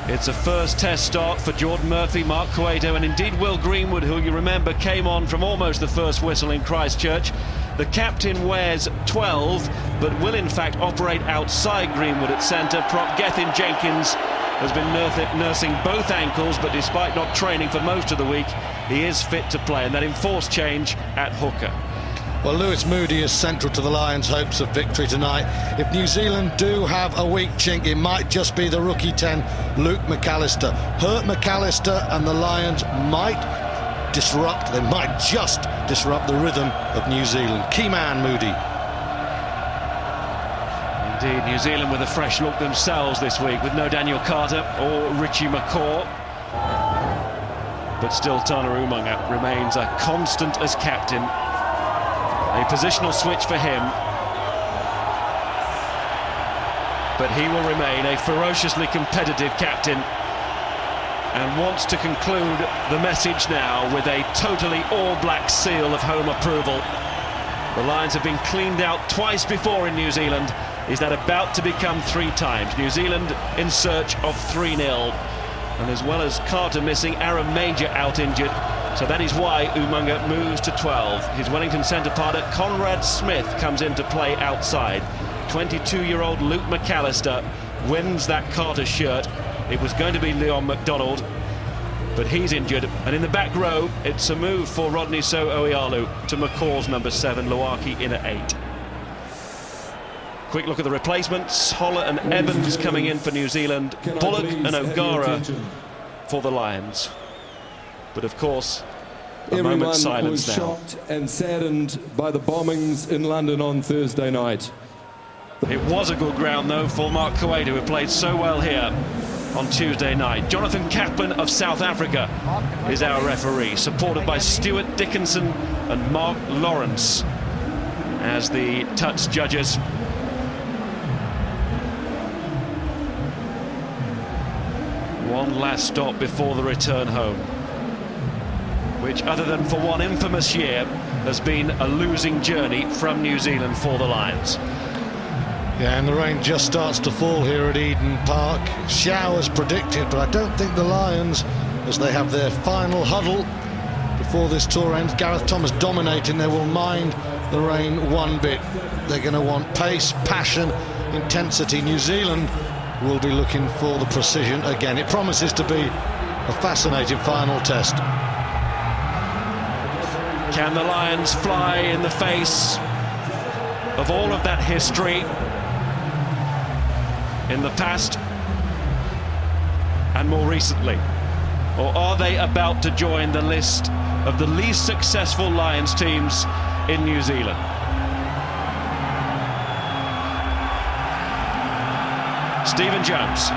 It's a first test start for Jordan Murphy, Mark Cueto, and indeed Will Greenwood, who you remember came on from almost the first whistle in Christchurch. The captain wears 12, but will in fact operate outside Greenwood at centre. Prop Gethin Jenkins has been nursing both ankles, but despite not training for most of the week, he is fit to play, and that enforced change at hooker. Well, Lewis Moody is central to the Lions' hopes of victory tonight. If New Zealand do have a weak chink, it might just be the rookie 10, Luke McAllister. Hurt McAllister and the Lions might just disrupt the rhythm of New Zealand. Key man, Moody. Indeed, New Zealand with a fresh look themselves this week, with no Daniel Carter or Richie McCaw. But still, Tana Umaga remains a constant as captain. A positional switch for him, but he will remain a ferociously competitive captain and wants to conclude the message now with a totally all-black seal of home approval. The Lions have been cleaned out twice before in New Zealand. Is that about to become 3 times? New Zealand in search of 3-0. And as well as Carter missing, Aaron Major out injured. So that is why Umaga moves to 12. His Wellington centre partner, Conrad Smith, comes into play outside. 22-year-old Luke McAllister wins that Carter shirt. It was going to be Leon McDonald, but he's injured. And in the back row, it's a move for Rodney So-Oialu to McCaw's number 7, Luaki in at 8. Quick look at the replacements. Holler and Evans coming in for New Zealand. Bullock and O'Gara for the Lions. But of course, a moment's silence now. Everyone was shocked and saddened by the bombings in London on Thursday night. It was a good ground though for Mark Cueto, who played so well here on Tuesday night. Jonathan Kaplan of South Africa is our referee, supported by Stuart Dickinson and Mark Lawrence as the touch judges. One last stop before the return home, which, other than for one infamous year, has been a losing journey from New Zealand for the Lions. Yeah, and the rain just starts to fall here at Eden Park. Showers predicted, but I don't think the Lions, as they have their final huddle before this tour ends, Gareth Thomas dominating, they will mind the rain one bit. They're going to want pace, passion, intensity. New Zealand will be looking for the precision again. It promises to be a fascinating final test. Can the Lions fly in the face of all of that history in the past and more recently? Or are they about to join the list of the least successful Lions teams in New Zealand? Stephen Jones.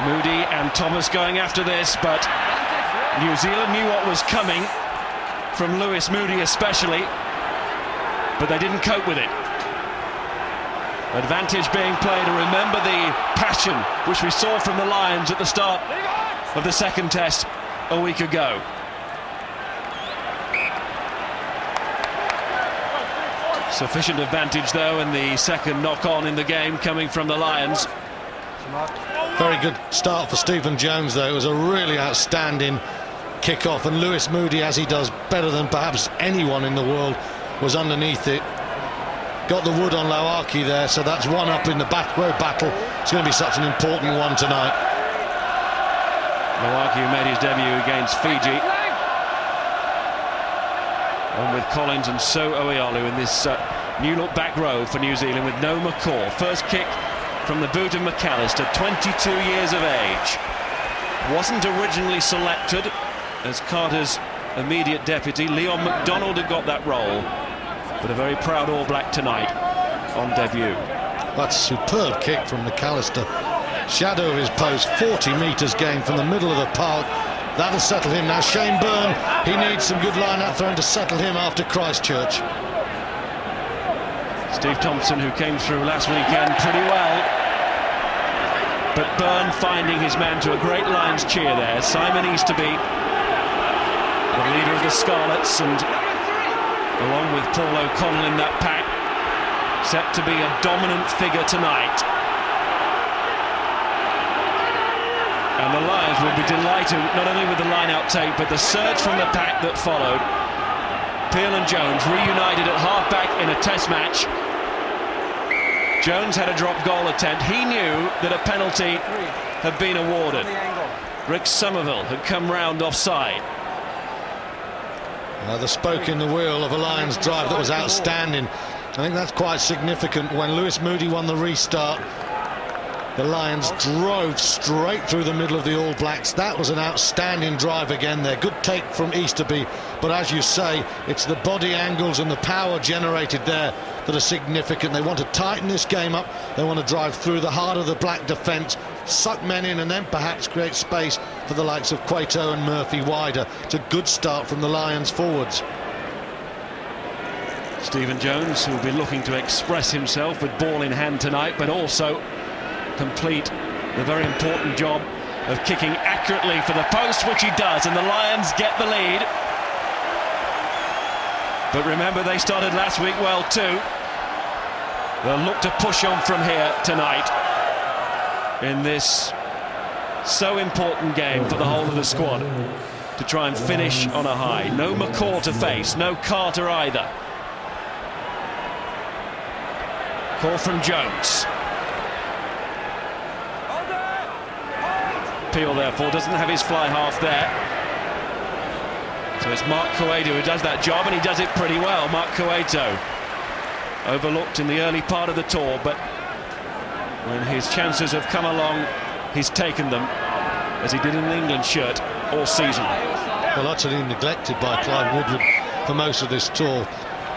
Moody and Thomas going after this, but New Zealand knew what was coming from Lewis Moody especially, but they didn't cope with it. Advantage being played, and remember the passion which we saw from the Lions at the start of the second test a week ago. Sufficient advantage though, and the second knock-on in the game coming from the Lions. Very good start for Stephen Jones though. It was a really outstanding kick-off, and Lewis Moody, as he does better than perhaps anyone in the world, was underneath it. Got the wood on Lauaki there, so that's one up in the back row battle. It's going to be such an important one tonight. Lauaki, who made his debut against Fiji. On with Collins and So-Oialu in this new look back row for New Zealand with no McCaw. First kick from the boot of McAllister, 22 years of age. Wasn't originally selected as Carter's immediate deputy. Leon McDonald had got that role, but a very proud All Black tonight on debut. That's a superb kick from McAllister. Shadow of his post, 40 metres gained from the middle of the park. That'll settle him now. Shane Byrne, he needs some good line-out throwing to settle him after Christchurch. Steve Thompson, who came through last weekend pretty well, but Byrne finding his man to a great Lions cheer there. Simon Easterby the leader of the Scarlets, and along with Paul O'Connell in that pack, set to be a dominant figure tonight. And the Lions will be delighted not only with the line-out take, but the surge from the pack that followed. Peel and Jones reunited at half-back in a test match. Jones had a drop goal attempt. He knew that a penalty had been awarded. Rick Somerville had come round offside. The spoke in the wheel of a Lions drive that was outstanding. I think that's quite significant. When Lewis Moody won the restart, the Lions drove straight through the middle of the All Blacks. That was an outstanding drive again there. Good take from Easterby, but as you say, it's the body angles and the power generated there that are significant. They want to tighten this game up. They want to drive through the heart of the Black defence, suck men in, and then perhaps create space for the likes of Cueto and Murphy wider. It's a good start from the Lions forwards. Stephen Jones, who will be looking to express himself with ball in hand tonight, but also complete the very important job of kicking accurately for the post, which he does, and the Lions get the lead. But remember, they started last week well too. They'll look to push on from here tonight in this so important game for the whole of the squad, to try and finish on a high. No McCaw to face, no Carter either. Call from Jones. Peel, therefore, doesn't have his fly half there. So it's Mark Cueto who does that job, and he does it pretty well. Mark Cueto, overlooked in the early part of the tour, but when his chances have come along, he's taken them, as he did in an England shirt all season. Well, utterly neglected by Clive Woodward for most of this tour.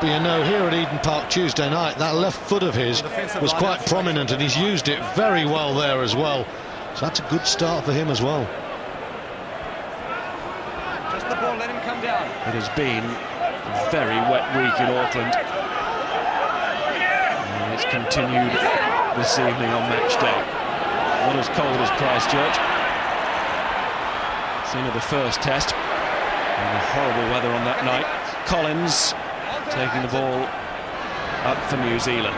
But you know, here at Eden Park Tuesday night, that left foot of his was quite prominent, and he's used it very well there as well. So that's a good start for him as well. Just the ball, let him come down. It has been a very wet week in Auckland, and it's continued this evening on match day. Not as cold as Christchurch. Scene of the first test, and the horrible weather on that night. Collins taking the ball up for New Zealand.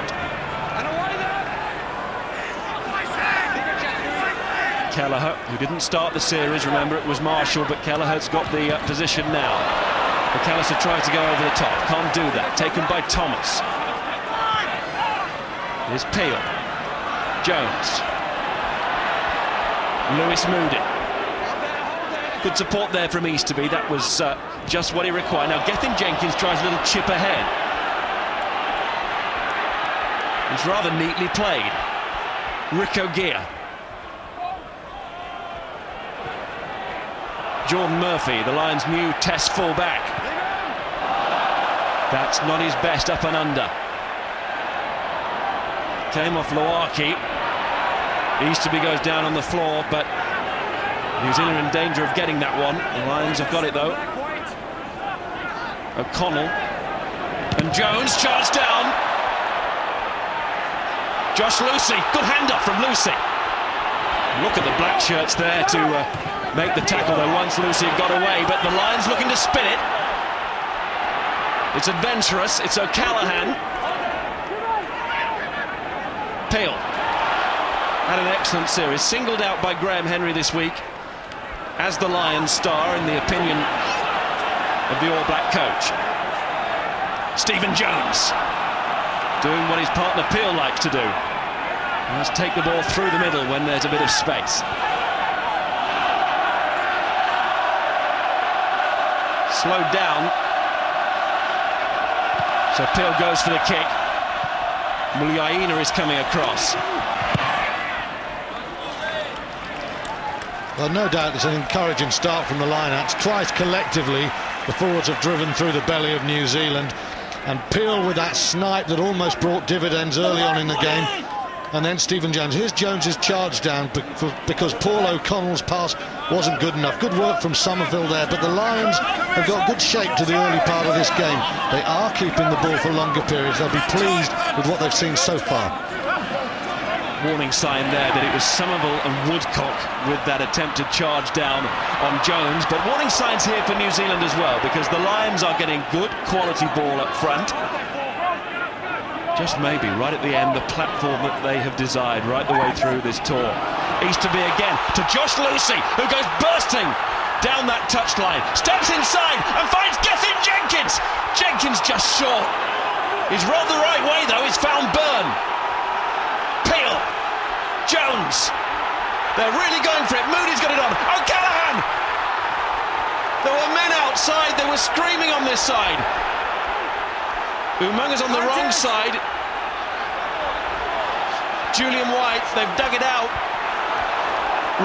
Kelleher, who didn't start the series, remember it was Marshall, but Kelleher's got the position now. McAllister tries to go over the top, can't do that, taken by Thomas. Here's Peel, Jones, Lewis Moody. Good support there from Easterby, that was just what he required. Now Gethin Jenkins tries a little chip ahead. It's rather neatly played. Rico Gear. Jordan Murphy, the Lions' new test full-back. That's not his best up and under. Came off Loaki. Easterby goes down on the floor, but New Zealand are in danger of getting that one. The Lions have got it, though. O'Connell. And Jones, charged down. Josh Lucy, good hand-up from Lucy. Look at the black shirts there to make the tackle, though once Lucy had got away, but the Lions looking to spin it. It's adventurous, it's O'Callaghan. Peel had an excellent series, singled out by Graham Henry this week as the Lions star in the opinion of the All Black coach. Stephen Jones doing what his partner Peel likes to do. Let's take the ball through the middle when there's a bit of space. Slowed down. So Peel goes for the kick. Muliaina is coming across. Well, no doubt it's an encouraging start from the lineouts. Twice collectively, the forwards have driven through the belly of New Zealand. And Peel with that snipe that almost brought dividends early on in the game. And then Stephen Jones. Here's Jones's charge down because Paul O'Connell's pass wasn't good enough. Good work from Somerville there, but the Lions have got good shape to the early part of this game. They are keeping the ball for longer periods. They'll be pleased with what they've seen so far. warning sign there that it was Somerville and Woodcock with that attempted charge down on Jones, but warning signs here for New Zealand as well, because the Lions are getting good quality ball up front. Just maybe right at the end, the platform that they have desired right the way through this tour. Easterby again to Josh Lucy, who goes bursting down that touchline, steps inside and finds Gethin Jenkins. Jenkins just short. He's rolled the right way though, he's found Byrne. Peel, Jones, they're really going for it. Moody's got it on. O'Callaghan! There were men outside, they were screaming on this side. Umanga's on the wrong side. Julian White, they've dug it out.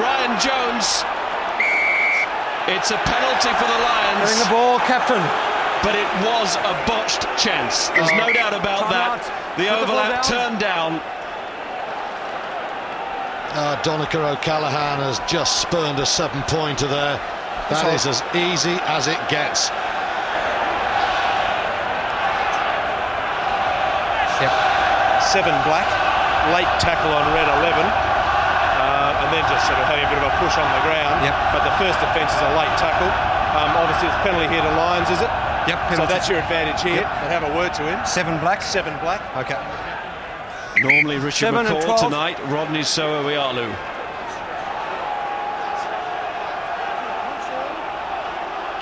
Ryan Jones. It's a penalty for the Lions. Getting the ball, captain. But it was a botched chance. There's no doubt about that. The overlap turned down. Donica O'Callaghan has just spurned a 7-pointer there. That is as easy as it gets. Yep. 7 black, late tackle on red 11, and then just sort of having a bit of a push on the ground. Yep. But the first offence is a late tackle. Obviously it's penalty here to Lions, is it? Yep, penalty. So that's your advantage here. Yep. And have a word to him. 7 black. 7 black. Okay. Normally Richard 7 and McCall 12. tonight, Rodney Soawialu.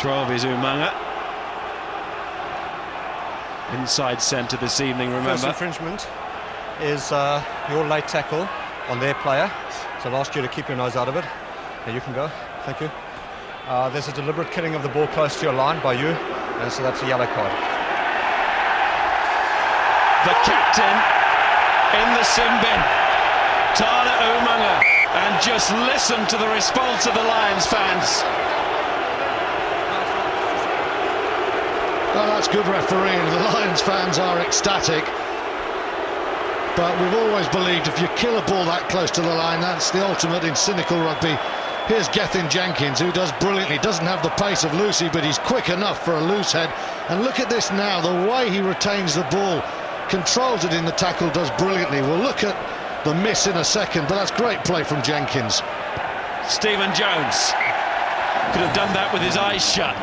Travis Umanga. Inside centre this evening, remember. First infringement is your late tackle on their player. So I'll ask you to keep your nose out of it. Now you can go. Thank you. There's a deliberate killing of the ball close to your line by you, and so that's a yellow card. The captain in the sin bin, Tana Umanga, and just listen to the response of the Lions fans. Well, that's good refereeing. The Lions fans are ecstatic. But we've always believed if you kill a ball that close to the line, that's the ultimate in cynical rugby. Here's Gethin Jenkins, who does brilliantly. Doesn't have the pace of Lucy, but he's quick enough for a loose head. And look at this now, the way he retains the ball, controls it in the tackle, does brilliantly. We'll look at the miss in a second, but that's great play from Jenkins. Stephen Jones could have done that with his eyes shut.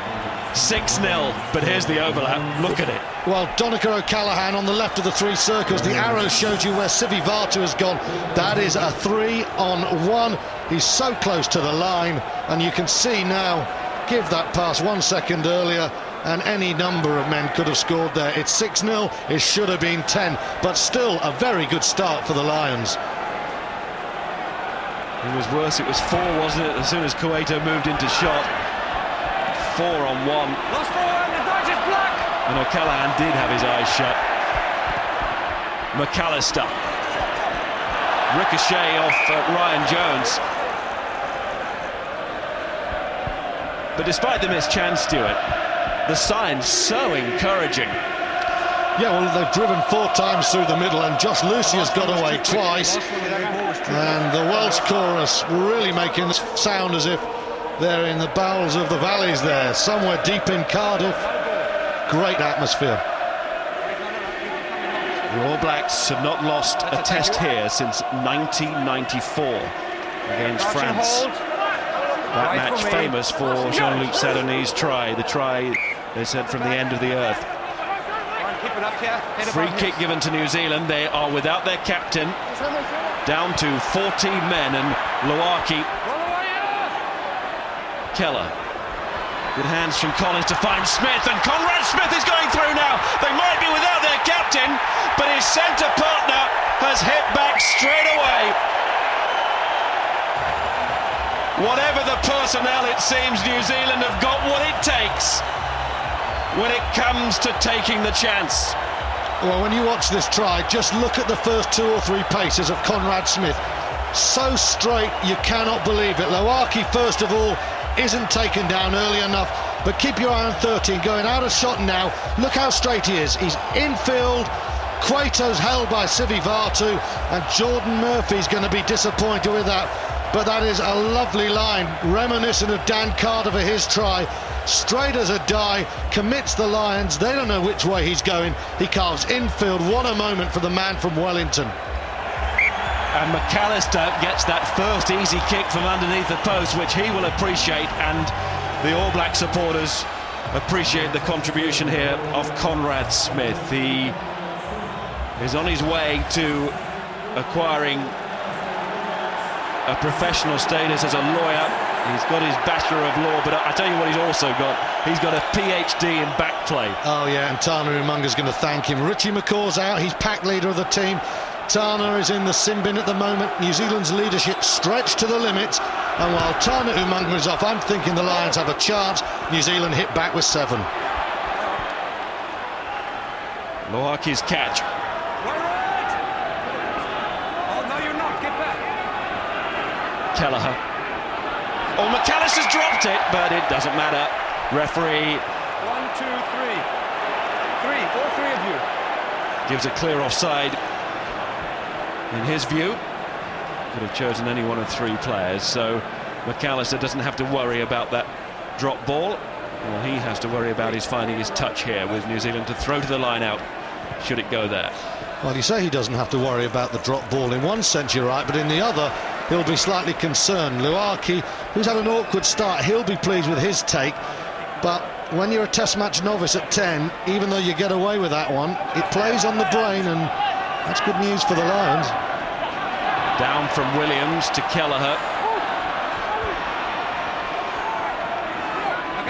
6-0, but here's the overlap. Look at it. Well, Donica O'Callaghan on the left of the 3 circles. The arrow showed you where Sivi Vatu has gone. That is a 3-on-1. He's so close to the line, and you can see now, give that pass 1 second earlier, and any number of men could have scored there. It's 6-0, it should have been 10, but still a very good start for the Lions. It was worse, it was 4, wasn't it, as soon as Cueto moved into shot. 4-on-1. Lost forward, the right is black. And O'Callaghan did have his eyes shut. McAllister. Ricochet off Ryan Jones. But despite the missed chance, Stuart, the sign's so encouraging. Yeah, well, they've driven 4 times through the middle, and Josh Lucy has got away twice. And the Welsh chorus really making it sound as if they're in the bowels of the valleys there, somewhere deep in Cardiff. Great atmosphere. The All Blacks have not lost a test here since 1994 against France. That match famous for Jean-Luc Sadonni's try, the try they said from the end of the earth. Free kick given to New Zealand. They are without their captain, down to 14 men, and Luaki Keller. Good hands from Collins to find Smith, and Conrad Smith is going through now. They might be without their captain, but his centre partner has hit back straight away. Whatever the personnel, it seems New Zealand have got what it takes when it comes to taking the chance. Well, when you watch this try, just look at the first 2 or 3 paces of Conrad Smith. So straight, you cannot believe it. Luaki, first of all, isn't taken down early enough, but keep your eye on 13, going out of shot now. Look how straight he is. He's infield. Cueto's held by Sivi Vatu, and Jordan Murphy's going to be disappointed with that. But that is a lovely line, reminiscent of Dan Carter for his try. Straight as a die, commits the Lions. They don't know which way he's going. He carves infield. What a moment for the man from Wellington. And McAllister gets that first easy kick from underneath the post, which he will appreciate, and the All Black supporters appreciate the contribution here of Conrad Smith. He is on his way to acquiring a professional status as a lawyer. He's got his Bachelor of Law, but I tell you what he's also got. He's got a PhD in back play. Oh yeah, and Tana Umunga's going to thank him. Richie McCaw's out, he's pack leader of the team. Tana is in the sin bin at the moment. New Zealand's leadership stretched to the limit, and while Tana Umunga is off, I'm thinking the Lions have a chance. New Zealand hit back with 7. Loaki's catch. Oh, no, you're not. Get back. Kelleher. Oh, McAllister's dropped it, but it doesn't matter. Referee 1, 2, 3. 3, all 3 of you. gives a clear offside. In his view, could have chosen any one of 3 players, so McAllister doesn't have to worry about that drop ball. Well, he has to worry about his finding his touch here with New Zealand to throw to the line out, should it go there. Well, you say he doesn't have to worry about the drop ball. In one sense you're right, but in the other he'll be slightly concerned. Luaki, who's had an awkward start, he'll be pleased with his take, but when you're a test match novice at 10, even though you get away with that one, it plays on the brain, and that's good news for the Lions. Down from Williams to Kelleher.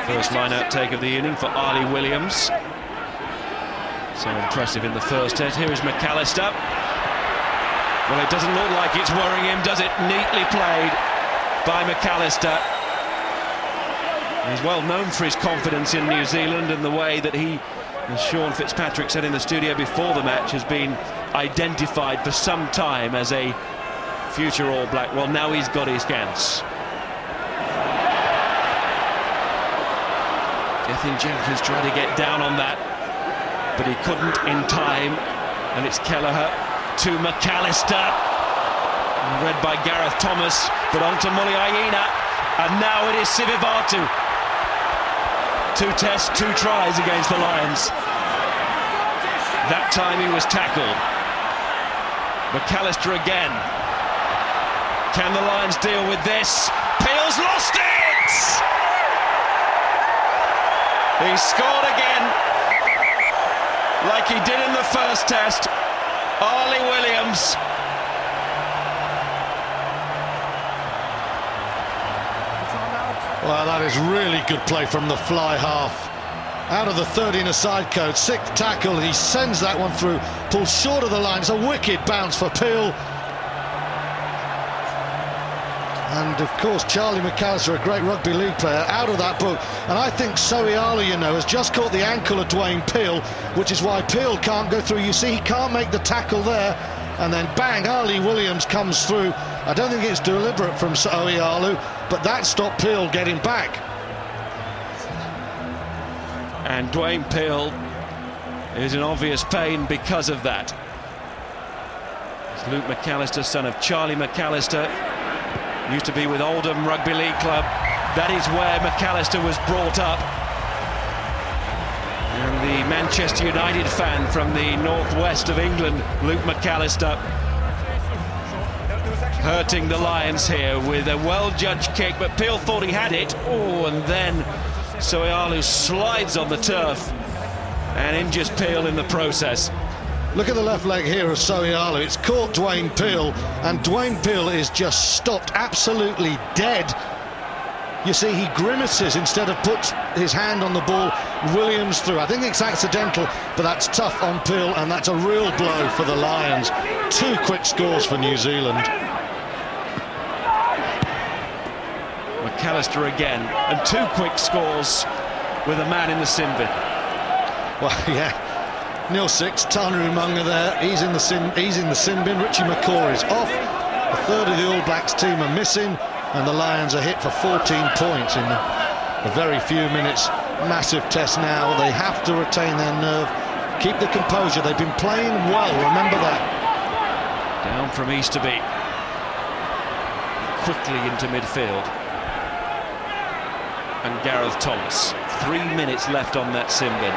First line-out take of the inning for Ali Williams. So impressive in the first test. Here is McAllister. Well, it doesn't look like it's worrying him, does it? Neatly played by McAllister. He's well known for his confidence in New Zealand and the way that he, as Sean Fitzpatrick said in the studio before the match, has been identified for some time as a future All Black. Well, now he's got his chance. Gethin Jenkins tried to get down on that, but he couldn't in time, and it's Kelleher to McAllister, read by Gareth Thomas, but onto Muliaina, and now it is Sivivatu. 2 tests, 2 tries against the Lions. That time he was tackled. McAllister again. Can the Lions deal with this? Peel's lost it! He scored again, like he did in the first test. Ali Williams. Well, that is really good play from the fly half. Out of the 30 in a side code, 6th tackle, and he sends that one through, pulls short of the line. It's a wicked bounce for Peel. And of course Charlie McAllister, a great rugby league player, out of that book. And I think Soialu, you know, has just caught the ankle of Dwayne Peel, which is why Peel can't go through. You see, he can't make the tackle there, and then bang, Ali Williams comes through. I don't think it's deliberate from Soialu, but that stopped Peel getting back. And Dwayne Peel is in obvious pain because of that. It's Luke McAllister, son of Charlie McAllister. Used to be with Oldham Rugby League Club. That is where McAllister was brought up. And the Manchester United fan from the northwest of England, Luke McAllister, hurting the Lions here with a well-judged kick, but Peel thought he had it. Oh, and then Soialu slides on the turf and injures Peel in the process. Look at the left leg here of Soialu. It's caught Dwayne Peel, and Dwayne Peel is just stopped absolutely dead. You see, he grimaces instead of puts his hand on the ball. Williams through. I think it's accidental, but that's tough on Peel, and that's a real blow for the Lions. 2 quick scores for New Zealand. McAllister again, and 2 quick scores with a man in the sin bin. Well, yeah. 0-6, Tana Umunga there, he's in the sin bin. Richie McCaw is off. A third of the All Blacks team are missing, and the Lions are hit for 14 points in a very few minutes. Massive test now. They have to retain their nerve, keep the composure. They've been playing well, remember that. Down from Easterby, quickly into midfield, and Gareth Thomas. 3 minutes left on that sin bin.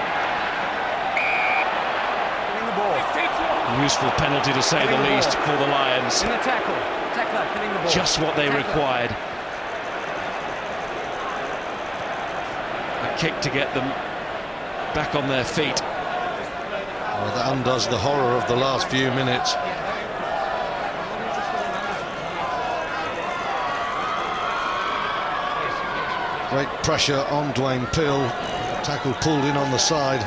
Useful penalty, to say the least, for the Lions. In the tackle. Tackler killing the ball. Just what they required. A kick to get them back on their feet. Well, that undoes the horror of the last few minutes. Great pressure on Dwayne Peel. Tackle pulled in on the side.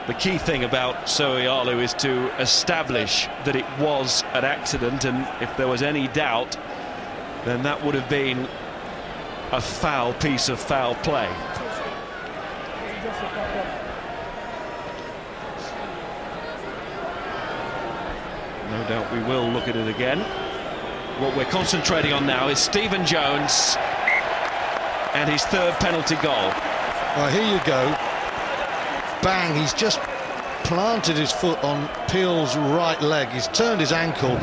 The key thing about So'oialu is to establish that it was an accident, and if there was any doubt, then that would have been a foul piece of foul play. No doubt we will look at it again. What we're concentrating on now is Stephen Jones and his third penalty goal. Well, here you go. Bang, he's just planted his foot on Peel's right leg. He's turned his ankle,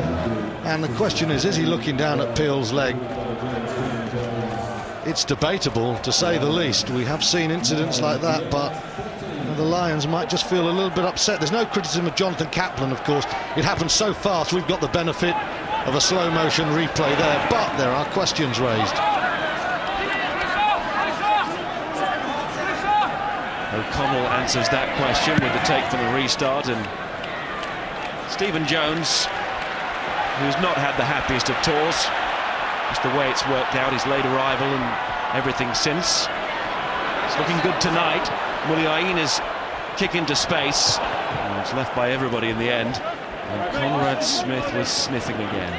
and the question is he looking down at Peel's leg? It's debatable, to say the least. We have seen incidents like that, but the Lions might just feel a little bit upset. There's no criticism of Jonathan Kaplan, of course. It happened so fast, we've got the benefit of a slow motion replay there, but there are questions raised. O'Connell answers that question with the take for the restart, and Stephen Jones, who's not had the happiest of tours, just the way it's worked out, his late arrival and everything since. It's looking good tonight. Muliaina's kick into space, and it's left by everybody in the end, and Conrad Smith was sniffing again.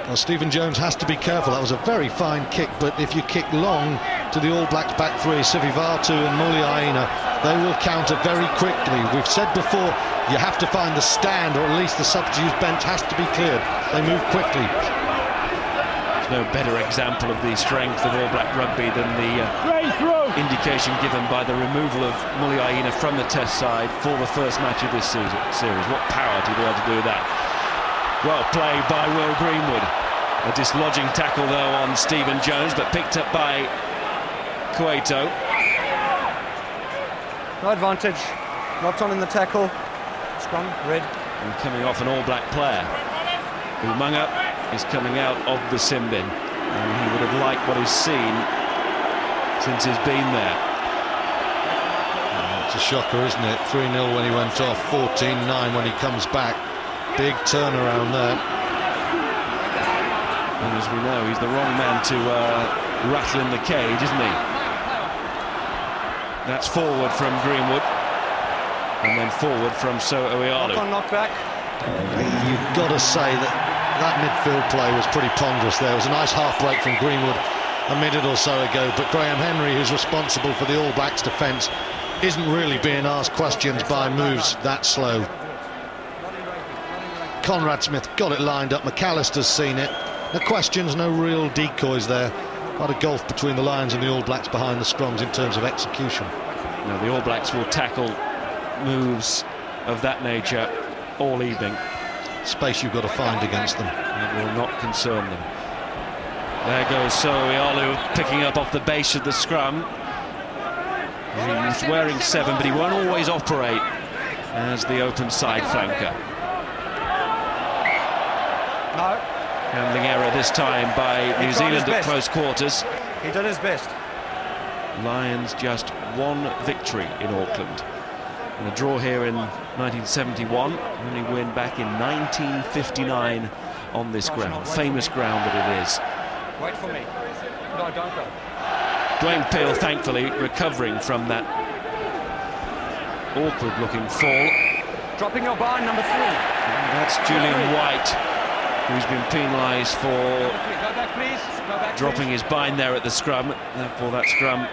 Well, Stephen Jones has to be careful. That was a very fine kick, but if you kick long to the All Blacks back three, Sivivatu and Muliaina, they will counter very quickly. We've said before, you have to find the stand, or at least the substitute bench has to be cleared. They move quickly. There's no better example of the strength of All Black rugby than the indication given by the removal of Muliaina from the Test side for the first match of this series. What power to be able to do that. Well played by Will Greenwood. A dislodging tackle though on Stephen Jones, but picked up by Cueto. No advantage. Locked on in the tackle. Scrum, red. And coming off an All Black player. Umaga is coming out of the sin bin, and he would have liked what he's seen since he's been there. It's a shocker, isn't it? 3-0 when he went off, 14-9 when he comes back. Big turnaround there. And as we know, he's the wrong man to rattle in the cage, isn't he? That's forward from Greenwood, and then forward from So'oialu. Knock back. You've got to say that midfield play was pretty ponderous there. It was a nice half break from Greenwood a minute or so ago, but Graham Henry, who's responsible for the All Blacks defence, isn't really being asked questions by moves that slow. Conrad Smith got it lined up. McAllister's seen it. No questions, no real decoys there. Quite a gulf between the Lions and the All Blacks behind the scrums in terms of execution. Now the All Blacks will tackle moves of that nature all evening. Space you've got to find against them. It will not concern them. There goes So'oialu picking up off the base of the scrum. He's wearing 7, but he won't always operate as the open side flanker. No. Handling error this time by New Zealand at close quarters. He did his best. Lions just one victory in Auckland. And a draw here in 1971, only win back in 1959 on this ground. Famous ground that it is. Wait for me. No, don't go. Dwayne Peel, thankfully, recovering from that awkward-looking fall. Dropping your bind, number 3. And that's Julian White, who's been penalised for Go back, please. Go back, dropping his bind there at the scrum. Therefore, that scrum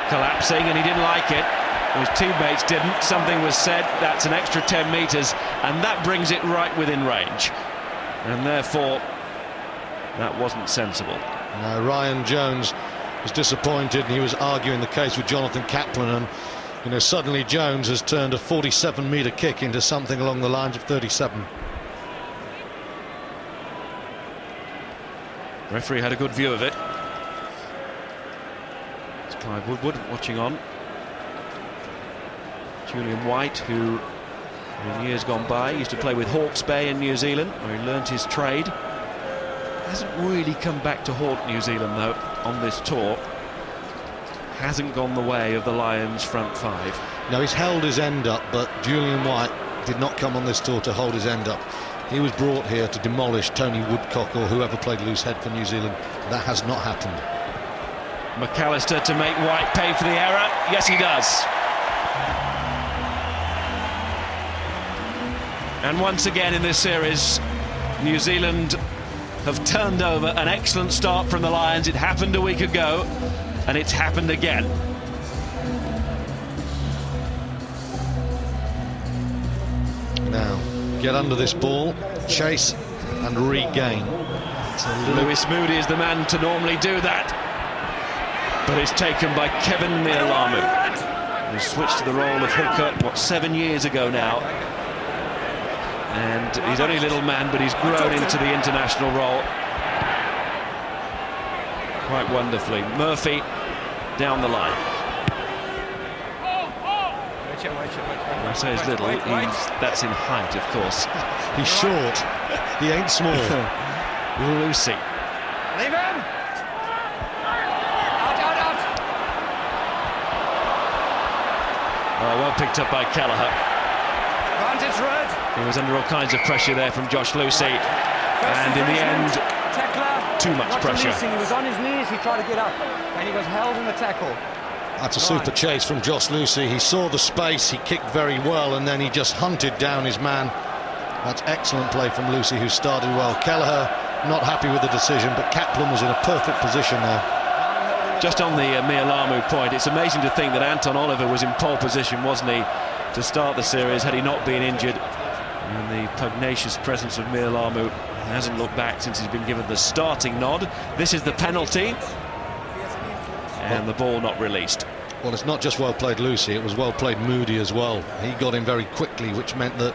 collapsing, and he didn't like it. His teammates didn't. Something was said. That's an extra 10 metres, and that brings it right within range. And therefore, that wasn't sensible. Now, Ryan Jones was disappointed, and he was arguing the case with Jonathan Kaplan, and suddenly Jones has turned a 47-metre kick into something along the lines of 37. Referee had a good view of it. Clive Woodward watching on. Julian White, who in years gone by used to play with Hawke's Bay in New Zealand, where he learnt his trade. Hasn't really come back to haunt New Zealand though on this tour. Hasn't gone the way of the Lions front five. No, he's held his end up, but Julian White did not come on this tour to hold his end up. He was brought here to demolish Tony Woodcock or whoever played loose head for New Zealand. That has not happened. McAllister to make White pay for the error. Yes, he does. And once again in this series, New Zealand have turned over an excellent start from the Lions. It happened a week ago, and it's happened again. Now, get under this ball, chase and regain. Lewis Moody is the man to normally do that, but it's taken by Kevin Mealamu, who switched to the role of hooker, 7 years ago now. And he's only a little man, but he's grown into the international role quite wonderfully. Murphy down the line. When I say he's little, that's in height, of course. He's short. He ain't small. Lucy. Leave him! Out. Oh, well picked up by Kelleher. Advantage red. He was under all kinds of pressure there from Josh Lucy, and in the end, too much pressure. He was on his knees, he tried to get up, and he was held in the tackle. That's a super chase from Josh Lucy. He saw the space, he kicked very well, and then he just hunted down his man. That's excellent play from Lucy, who started well. Kelleher not happy with the decision, but Kaplan was in a perfect position there. Just on the Mealamu point, it's amazing to think that Anton Oliver was in pole position, wasn't he, to start the series had he not been injured. And the pugnacious presence of Mealamu hasn't looked back since he's been given the starting nod. This is the penalty, and the ball not released. Well, it's not just well played Lucy, it was well played Moody as well. He got in very quickly, which meant that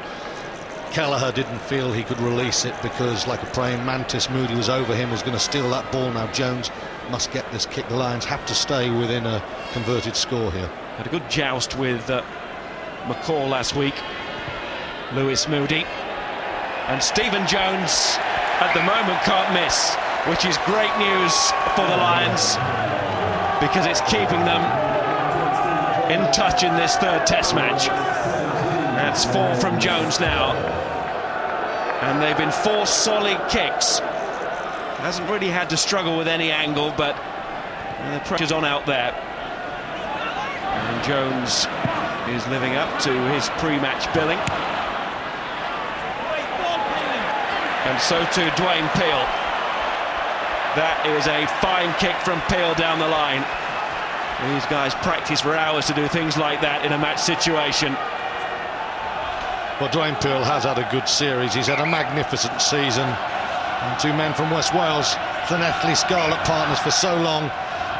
Kelleher didn't feel he could release it, because like a praying mantis, Moody was over him, was going to steal that ball. Now Jones must get this kick. The Lions have to stay within a converted score here. Had a good joust with McCall last week, Lewis Moody, and Stephen Jones at the moment can't miss, which is great news for the Lions, because it's keeping them in touch in this third test match. That's 4 from Jones now, and they've been 4 solid kicks. Hasn't really had to struggle with any angle, but the pressure's on out there, and Jones is living up to his pre-match billing. And so too Dwayne Peel. That is a fine kick from Peel down the line. These guys practice for hours to do things like that in a match situation. Well, Dwayne Peel has had a good series. He's had a magnificent season. And 2 men from West Wales, Llanelli Scarlet partners for so long.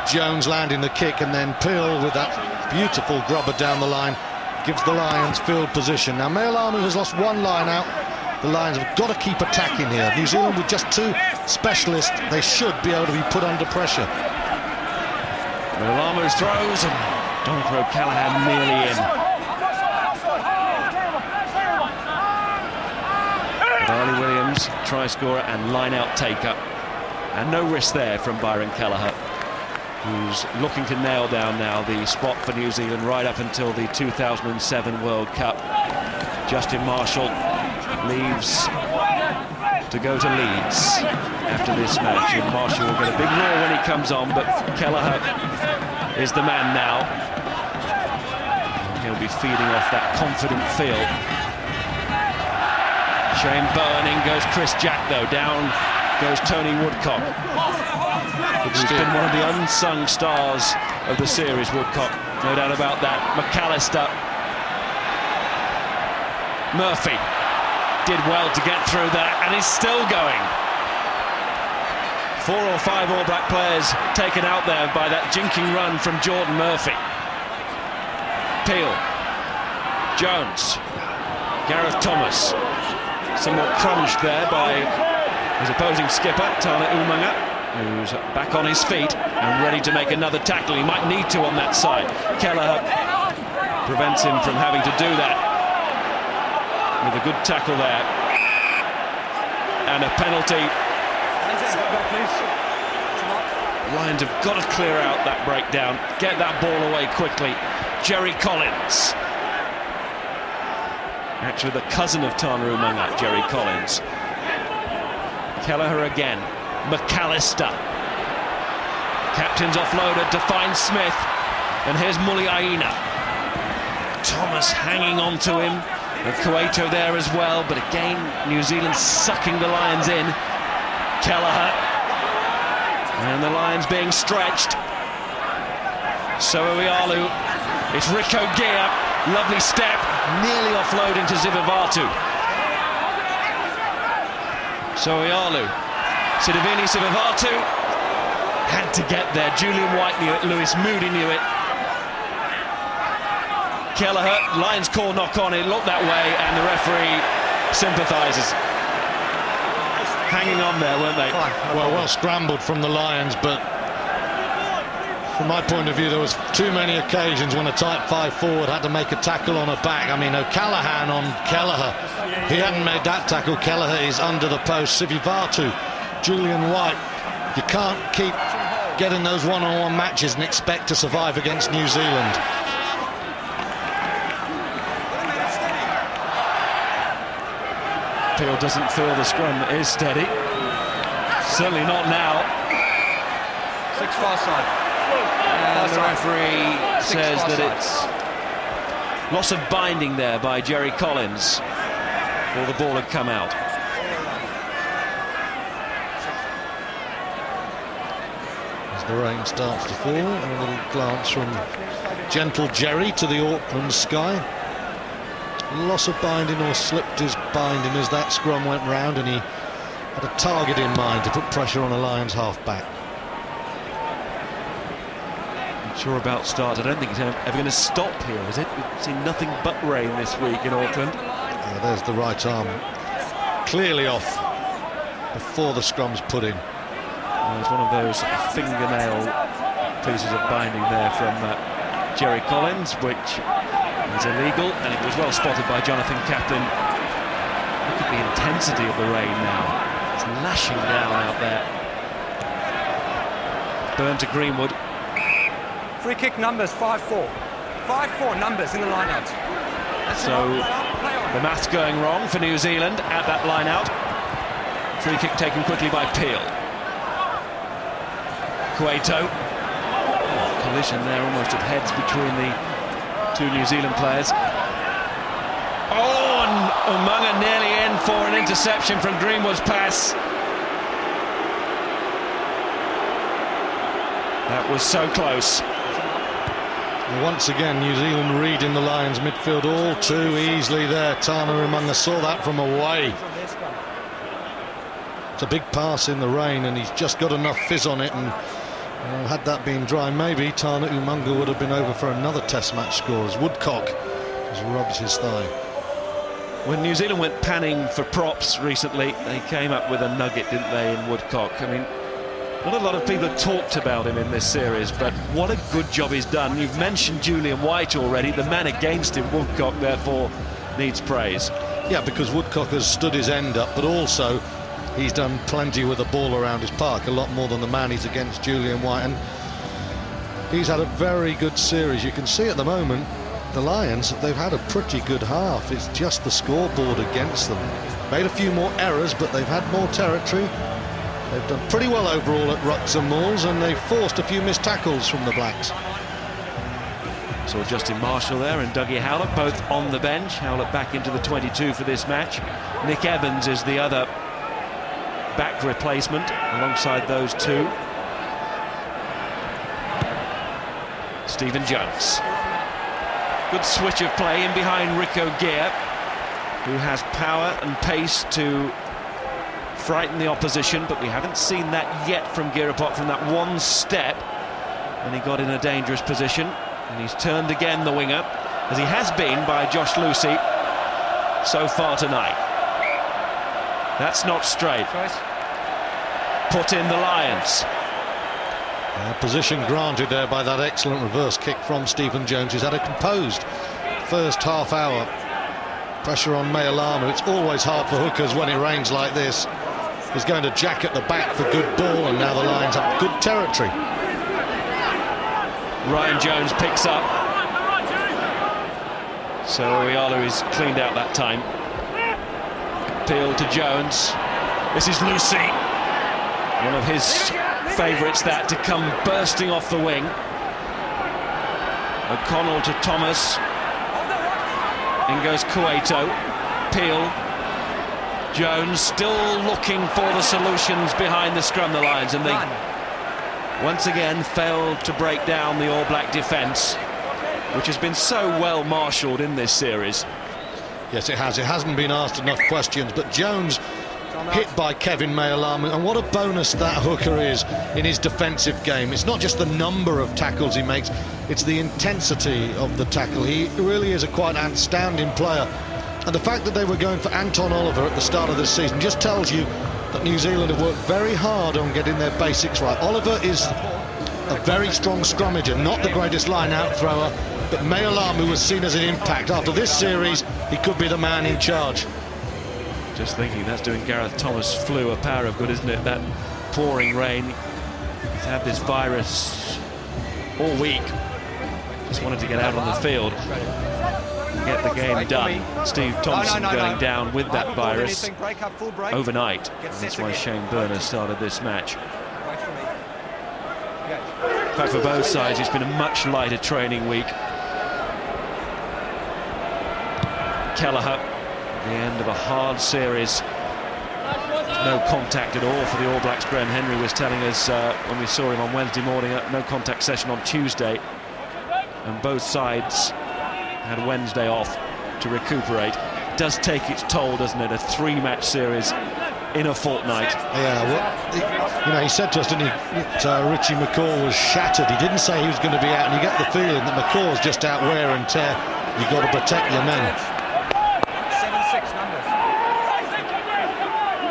Jones landing the kick, and then Peel with that beautiful grubber down the line gives the Lions field position. Now Mealamu has lost 1 line out. The Lions have got to keep attacking here. New Zealand with just 2 specialists, they should be able to be put under pressure. Mealamu throws, and Donald Callahan nearly in. Barney Williams, try scorer and line-out taker. And no risk there from Byron Kelleher, who's looking to nail down now the spot for New Zealand right up until the 2007 World Cup. Justin Marshall leaves to go to Leeds after this match, and Marshall will get a big roar when he comes on, but Kelleher is the man now. He'll be feeding off that confident feel. Shane Bowen, in goes Chris Jack though, down goes Tony Woodcock, who's been one of the unsung stars of the series. Woodcock, no doubt about that. McAllister, Murphy did well to get through that, and is still going. 4 or 5 All Black players taken out there by that jinking run from Jordan Murphy. Peel, Jones, Gareth Thomas, somewhat crunched there by his opposing skipper, Tana Umaga, who's back on his feet and ready to make another tackle. He might need to on that side. Kelleher prevents him from having to do that with a good tackle there. And a penalty. Lions have got to clear out that breakdown, get that ball away quickly. Jerry Collins. Actually the cousin of Tana Umaga, Jerry Collins. Kelleher again. McAllister. Captain's offloaded to find Smith. And here's Muliaina. Thomas hanging on to him. And Cueto there as well. But again, New Zealand sucking the Lions in. Kelleher. And the Lions being stretched. So'oialu. It's Rico Gear. Lovely step. Nearly offloading to Zivivatu. So'oialu. Sidivini Sivivatu had to get there. Julian White knew it. Lewis Moody knew it. Kelleher, Lions call knock on. It looked that way, and the referee sympathises. Hanging on there, weren't they? Well scrambled from the Lions, but from my point of view, there was too many occasions when a type 5 forward had to make a tackle on a back. I mean, O'Callaghan on Kelleher. If he hadn't made that tackle, Kelleher is under the post. Sivivatu, Julian White. You can't keep getting those one-on-one matches and expect to survive against New Zealand. Peel doesn't feel the scrum is steady. Certainly not now. 6 far side. And the referee says that it's loss of binding there by Jerry Collins, or the ball had come out. As the rain starts to fall, and a little glance from gentle Jerry to the Auckland sky. Loss of binding, or slipped his binding as that scrum went round, and he had a target in mind to put pressure on a Lions half-back. Sure about start. I don't think it's ever going to stop here, is it? We've seen nothing but rain this week in Auckland. Yeah, there's the right arm clearly off before the scrum's put in. There's one of those fingernail pieces of binding there from Jerry Collins, which is illegal, and it was well spotted by Jonathan Kaplan. Look at the intensity of the rain now. It's lashing down out there. Burn to Greenwood. Free kick numbers 5-4. 5-4 numbers in the line-out. So the math's going wrong for New Zealand at that line-out. Free kick taken quickly by Peel. Cueto. Collision there almost of heads between the two New Zealand players. Oh, and Umaga nearly in for an interception from Greenwood's pass. That was so close. Once again, New Zealand reading the Lions midfield all too easily there. Tana Umaga saw that from away. It's a big pass in the rain, and he's just got enough fizz on it, and had that been dry, maybe Tana Umaga would have been over for another test match score as Woodcock has rubbed his thigh. When New Zealand went panning for props recently, they came up with a nugget, didn't they, in Woodcock? I mean, not a lot of people have talked about him in this series, but what a good job he's done. You've mentioned Julian White already. The man against him, Woodcock, therefore needs praise. Yeah, because Woodcock has stood his end up, but also he's done plenty with the ball around his park, a lot more than the man he's against, Julian White, and he's had a very good series. You can see at the moment the Lions, they've had a pretty good half. It's just the scoreboard against them. Made a few more errors, but they've had more territory. They've done pretty well overall at rucks and mauls, and they've forced a few missed tackles from the Blacks. Saw Justin Marshall there and Dougie Howlett both on the bench. Howlett back into the 22 for this match. Nick Evans is the other back replacement alongside those two. Stephen Jones. Good switch of play in behind Rico Gear, who has power and pace to frighten the opposition, but we haven't seen that yet from Gear, apart from that one step when he got in a dangerous position. And he's turned again, the winger, as he has been by Josh Lucy so far tonight. That's not straight. put in the Lions. Position granted there by that excellent reverse kick from Stephen Jones. He's had a composed first half hour. Pressure on Mayalamu. It's always hard for hookers when it rains like this. He's going to jack at the back for good ball, and now the Lions have good territory. Ryan Jones picks up. So Oyalu is cleaned out that time. Appeal to Jones. This is Lucy. One of his favourites, that to come bursting off the wing. O'Connell to Thomas. In goes Cueto. Peel. Jones still looking for the solutions behind the scrum, the Lions, and they once again failed to break down the All Black defence, which has been so well marshalled in this series. Yes, it has. It hasn't been asked enough questions, but Jones hit by Kevin Mayalamu, and what a bonus that hooker is in his defensive game. It's not just the number of tackles he makes, it's the intensity of the tackle. He really is a quite outstanding player, and the fact that they were going for Anton Oliver at the start of this season just tells you that New Zealand have worked very hard on getting their basics right. Oliver is a very strong scrummager, not the greatest line-out thrower, but Mayalamu was seen as an impact. After this series, he could be the man in charge. Just thinking, that's doing Gareth Thomas flu a power of good, isn't it? That pouring rain. He's had this virus all week. Just wanted to get out on the field and get the game done. Steve Thompson going down with that virus overnight. And that's why Shane Burner started this match. In fact, for both sides, it's been a much lighter training week. Kelleher, the end of a hard series. No contact at all for the All Blacks. Graham Henry was telling us when we saw him on Wednesday morning, no contact session on Tuesday, and both sides had Wednesday off to recuperate. It does take its toll, doesn't it? A three-match series in a fortnight. Yeah, well, he said to us, didn't he, that Richie McCaw was shattered. He didn't say he was going to be out, and you get the feeling that McCaw's just out wear and tear. You've got to protect your men.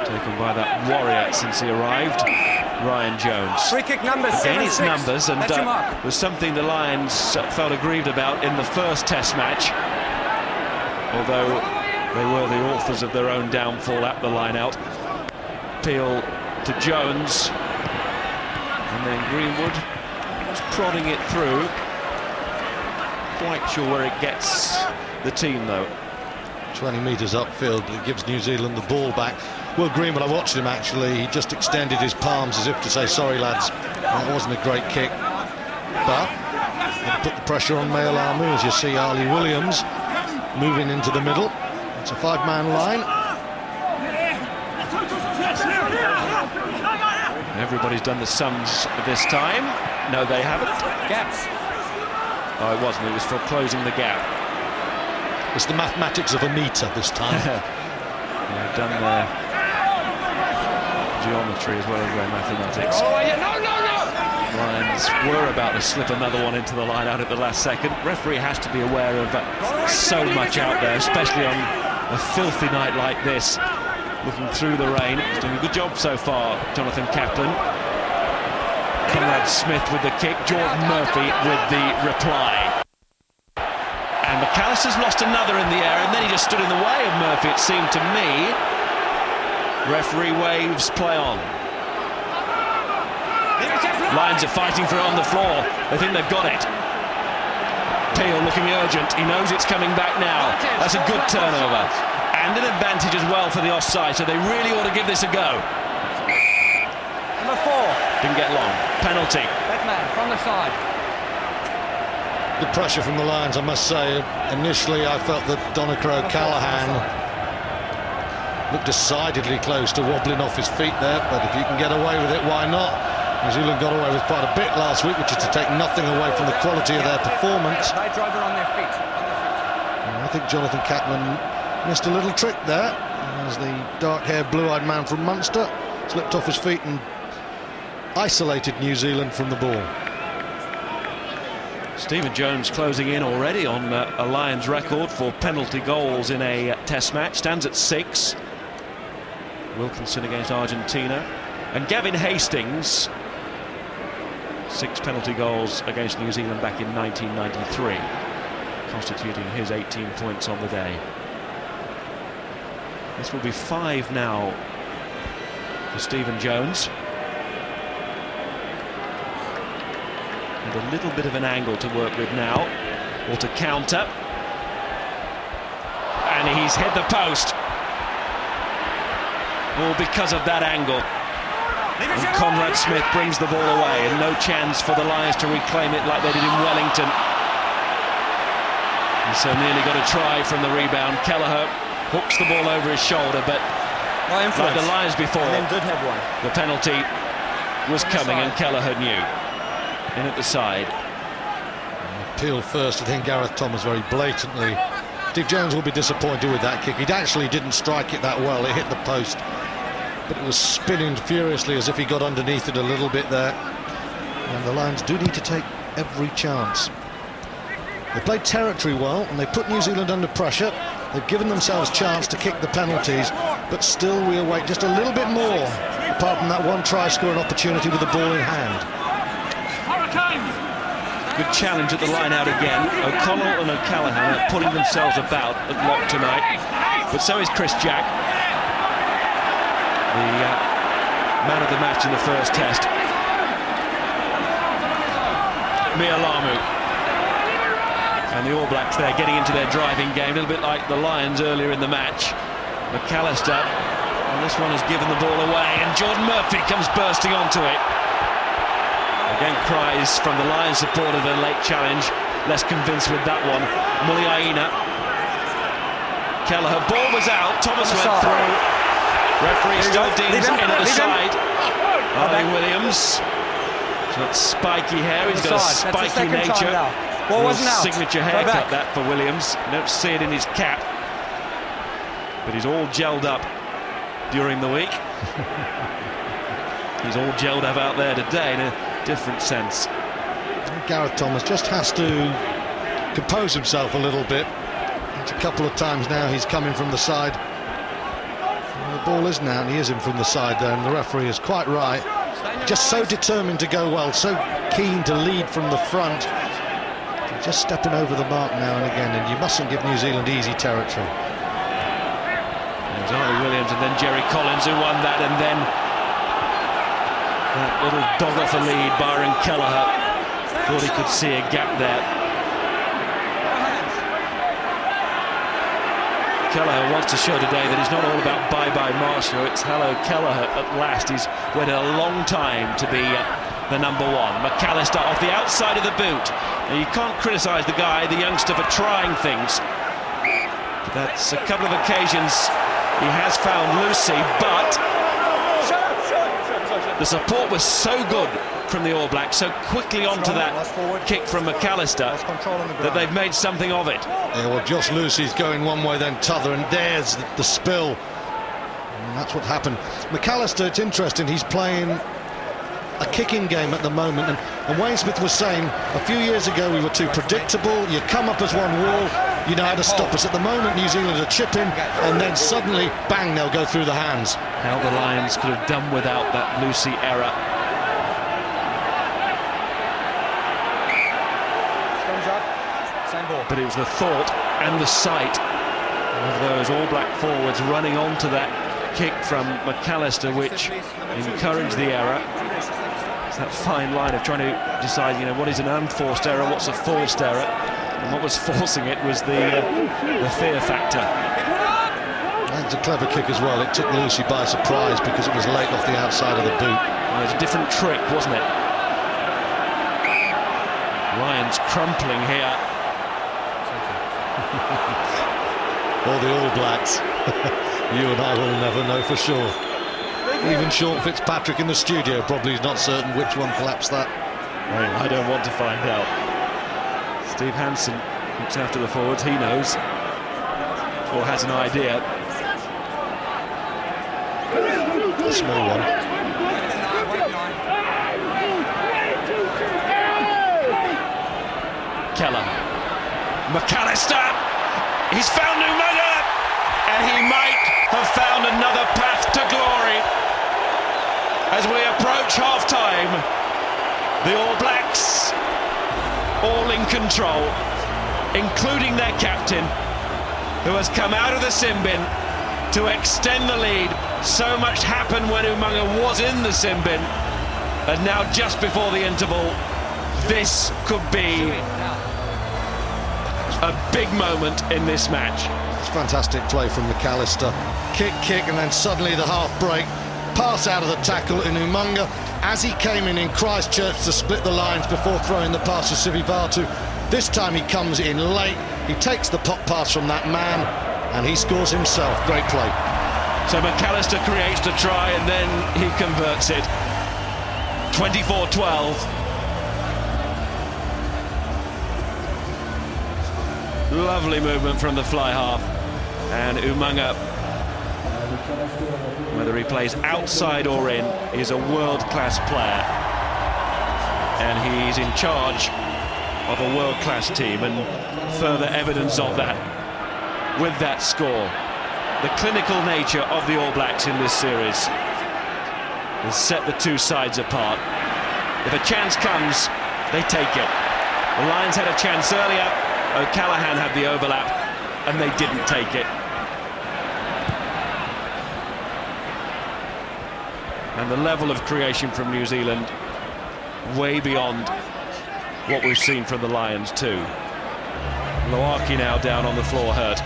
Taken by that warrior since he arrived, Ryan Jones. Free kick numbers. Again, it's numbers, and was something the Lions felt aggrieved about in the first Test match, although they were the authors of their own downfall at the line-out. Peel to Jones, and then Greenwood was prodding it through. Quite sure where it gets the team, though. 20 metres upfield, but it gives New Zealand the ball back. Will Greenwood, I watched him actually, he just extended his palms as if to say, sorry lads, that wasn't a great kick. But put the pressure on Mayalamu, as you see Ali Williams moving into the middle. It's a five-man line. Everybody's done the sums this time. No, they haven't. Gaps. Oh, it wasn't. It was for closing the gap. It's the mathematics of a metre this time. They've done their geometry as well as their mathematics. Oh, yeah, no! Lions were about to slip another one into the line out at the last second. Referee has to be aware of so much out there, especially on a filthy night like this. Looking through the rain. He's doing a good job so far, Jonathan Kaplan. Conrad Smith with the kick, Jordan Murphy with the reply. And McAllister's lost another in the air, and then he just stood in the way of Murphy, it seemed to me. Referee waves, play on. Lions are fighting for it on the floor. They think they've got it. Peel looking urgent. He knows it's coming back now. That's a good turnover. And an advantage as well for the offside, so they really ought to give this a go. Number 4. Didn't get long. Penalty. That man from the side. Good pressure from the Lions, I must say. Initially, I felt that Donacre O'Callaghan looked decidedly close to wobbling off his feet there, but if you can get away with it, why not? New Zealand got away with quite a bit last week, which is to take nothing away from the quality of their performance. They drove it on their feet. And I think Jonathan Kaplan missed a little trick there, as the dark-haired, blue-eyed man from Munster slipped off his feet and isolated New Zealand from the ball. Stephen Jones closing in already on a Lions record for penalty goals in a Test match. Stands at 6. Wilkinson against Argentina. And Gavin Hastings, 6 penalty goals against New Zealand back in 1993, constituting his 18 points on the day. This will be 5 now for Stephen Jones. And a little bit of an angle to work with now, or to counter. And he's hit the post. All because of that angle. And Conrad Smith brings the ball away, and no chance for the Lions to reclaim it like they did in Wellington. And so nearly got a try from the rebound. Kelleher hooks the ball over his shoulder, but like the Lions before, did have one. The penalty was coming, and Kelleher knew. In at the side. Appeal first. I think Gareth Thomas very blatantly. Steve Jones will be disappointed with that kick. He actually didn't strike it that well. It hit the post, but it was spinning furiously as if he got underneath it a little bit there. And the Lions do need to take every chance. They played territory well, and they put New Zealand under pressure. They've given themselves a chance to kick the penalties, but still we await just a little bit more, apart from that one try scoring opportunity with the ball in hand. Good challenge at the line out again. O'Connell and O'Callaghan are putting themselves about at lock tonight, but so is Chris Jack, the man of the match in the first test. Mia Lamu and the All Blacks there getting into their driving game, a little bit like the Lions earlier in the match. McAllister, and this one has given the ball away, and Jordan Murphy comes bursting onto it. Again, cries from the Lions support of a late challenge. Less convinced with that one. Muliaina. Kelleher, ball was out. Thomas went through. Referee still deems in at the side. Ollie Williams. He's got spiky hair. He's got a spiky nature. Ball wasn't out. Signature haircut that for Williams. You don't see it in his cap, but he's all gelled up during the week. He's all gelled up out there today in a different sense. Gareth Thomas just has to compose himself a little bit. It's a couple of times now he's coming from the side. And the ball isn't out, and he is in from the side there, and the referee is quite right. Just so determined to go well, so keen to lead from the front. Just stepping over the mark now and again, and you mustn't give New Zealand easy territory. There's Ollie Williams and then Jerry Collins who won that, and then that little dog off a lead. Byron Kelleher thought he could see a gap there. Kelleher wants to show today that it's not all about bye-bye Marshall, it's hello Kelleher at last. He's waited a long time to be the number one. McAllister off the outside of the boot. Now, you can't criticise the guy, the youngster, for trying things. That's a couple of occasions he has found Lucy, but the support was so good from the All Blacks, so quickly onto that kick from McAllister, that they've made something of it. Yeah, well, Josh Lucy's going one way then t'other, and there's the spill. And that's what happened. McAllister, it's interesting, he's playing a kicking game at the moment, and Wayne Smith was saying a few years ago we were too predictable, you come up as one wall, you know how to stop us. At the moment New Zealand are chipping, and then suddenly bang, they'll go through the hands. How the Lions could have done without that Lucy error. But it was the thought and the sight of those All Black forwards running onto that kick from McAllister, which encouraged the error. It's that fine line of trying to decide, you know, what is an unforced error, what's a forced error, and what was forcing it was the fear factor. That's a clever kick as well. It took Lucy by surprise because it was late off the outside of the boot. It was a different trick, wasn't it? Lions crumpling here. Or the All Blacks. You and I will never know for sure. Even Sean Fitzpatrick in the studio probably is not certain which one collapsed that. I don't want to find out. Steve Hansen looks after the forwards, he knows, or has an idea. A small one. Kelleher. McAllister! He's found Umaga! And he might have found another path to glory. As half-time. The All Blacks all in control, including their captain, who has come out of the sin bin to extend the lead. So much happened when Umaga was in the sin bin, and now just before the interval, this could be a big moment in this match. It's fantastic play from McAllister. Kick, and then suddenly the half break. Pass out of the tackle in Umaga as he came in Christchurch to split the lines before throwing the pass to Sivivatu. This time he comes in late. He takes the pop pass from that man and he scores himself. Great play. So McAllister creates the try and then he converts it. 24-12. Lovely movement from the fly half, and Umaga, whether he plays outside or in, is a world-class player, and he's in charge of a world-class team, and further evidence of that with that score. The clinical nature of the All Blacks in this series has set the two sides apart. If a chance comes, they take it. The Lions had a chance earlier. O'Callaghan had the overlap and they didn't take it. And the level of creation from New Zealand way beyond what we've seen from the Lions too. Loaki now down on the floor, hurt.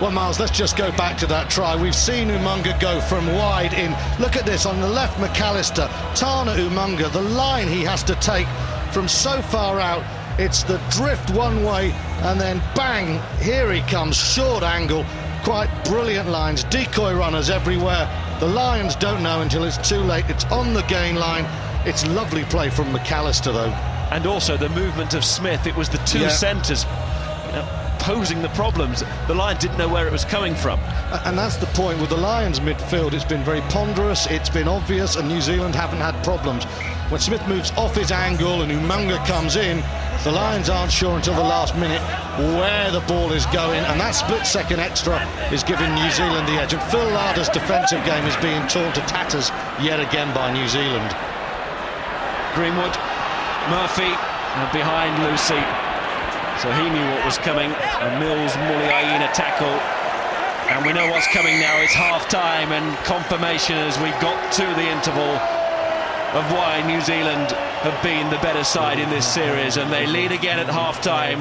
Well, Miles, let's just go back to that try. We've seen Umaga go from wide in. Look at this, on the left McAllister, Tana Umaga, the line he has to take from so far out. It's the drift one way, and then bang, here he comes, short angle, quite brilliant lines, decoy runners everywhere. The Lions don't know until it's too late. It's on the gain line. It's lovely play from McAllister, though. And also the movement of Smith. It was the two centres posing the problems. The Lions didn't know where it was coming from. And that's the point with the Lions midfield. It's been very ponderous, it's been obvious, and New Zealand haven't had problems. When Smith moves off his angle and Umaga comes in, the Lions aren't sure until the last minute where the ball is going, and that split-second extra is giving New Zealand the edge. And Phil Larder's defensive game is being torn to tatters yet again by New Zealand. Greenwood, Murphy, and behind Lucy. So he knew what was coming. A Mills Muliaina tackle. And we know what's coming now. It's half-time and confirmation as we got to the interval of why New Zealand have been the better side in this series, and they lead again at half-time,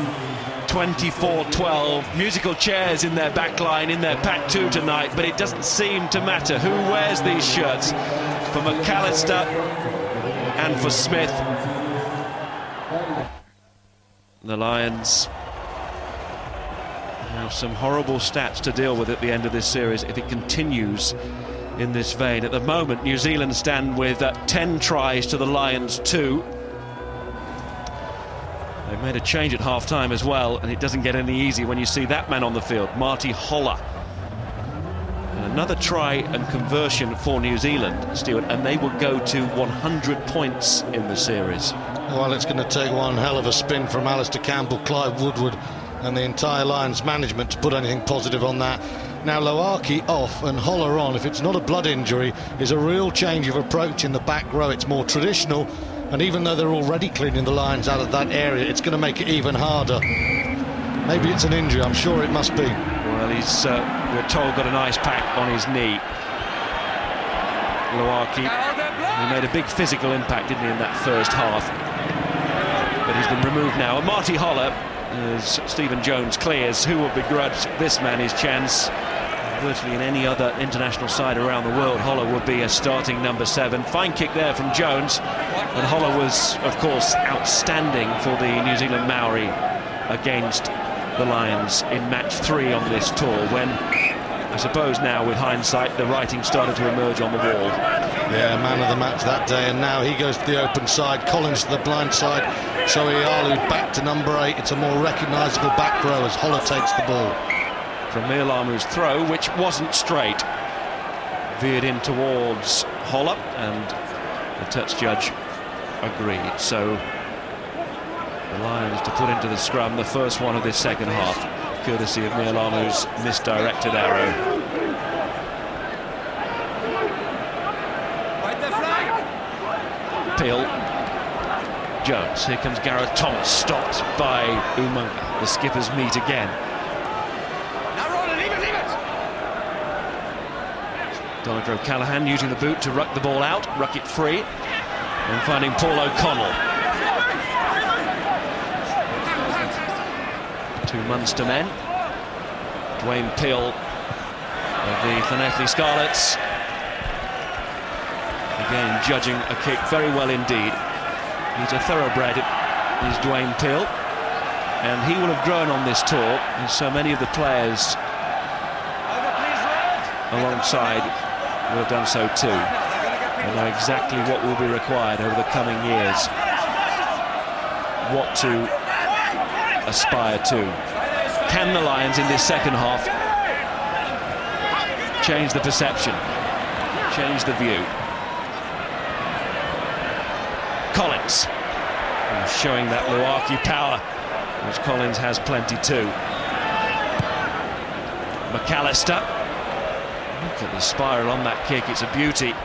24-12. Musical chairs in their back line, in their pack two tonight, but it doesn't seem to matter who wears these shirts. For McAllister and for Smith, the Lions have some horrible stats to deal with at the end of this series if it continues in this vein. At the moment, New Zealand stand with 10 tries to the Lions 2. They've made a change at half-time as well, and it doesn't get any easier when you see that man on the field, Marty Holler. And another try and conversion for New Zealand, Stuart, and they will go to 100 points in the series. Well, it's going to take one hell of a spin from Alistair Campbell, Clive Woodward and the entire Lions management to put anything positive on that. Now Loaki off and Holler on, if it's not a blood injury, is a real change of approach in the back row. It's more traditional, and even though they're already cleaning the Lions out of that area, it's going to make it even harder. Maybe it's an injury, I'm sure it must be. Well, he's, we're told, got an ice pack on his knee. Loaki, he made a big physical impact, didn't he, in that first half. But he's been removed now. And Marty Holler, as Stephen Jones clears, who will begrudge this man his chance? Virtually in any other international side around the world, Holler would be a starting number 7. Fine kick there from Jones, and Holler was, of course, outstanding for the New Zealand Maori against the Lions in match 3 on this tour, when I suppose now with hindsight the writing started to emerge on the wall. Yeah, man of the match that day, and now he goes to the open side, Collins to the blind side, Soialu back to number 8. It's a more recognisable back row as Holler takes the ball. From Mialamu's throw, which wasn't straight, veered in towards Holler, and the touch judge agreed. So the Lions to put into the scrum the first one of this second half, courtesy of Mialamu's misdirected arrow. Peel. Jones, here comes Gareth Thomas, stopped by Umunga. The skippers meet again. Donald O'Callaghan using the boot to ruck the ball out, ruck it free, and finding Paul O'Connell. Two Munster men. Dwayne Peel of the Llanelli Scarlets. Again, judging a kick very well indeed. He's a thoroughbred, is Dwayne Peel. And he will have grown on this tour, and so many of the players alongside will have done so too. They know exactly what will be required over the coming years, what to aspire to. Can the Lions in this second half change the perception, change the view? Collins showing that Luaki power, which Collins has plenty too. McAllister, look at the spiral on that kick, it's a beauty.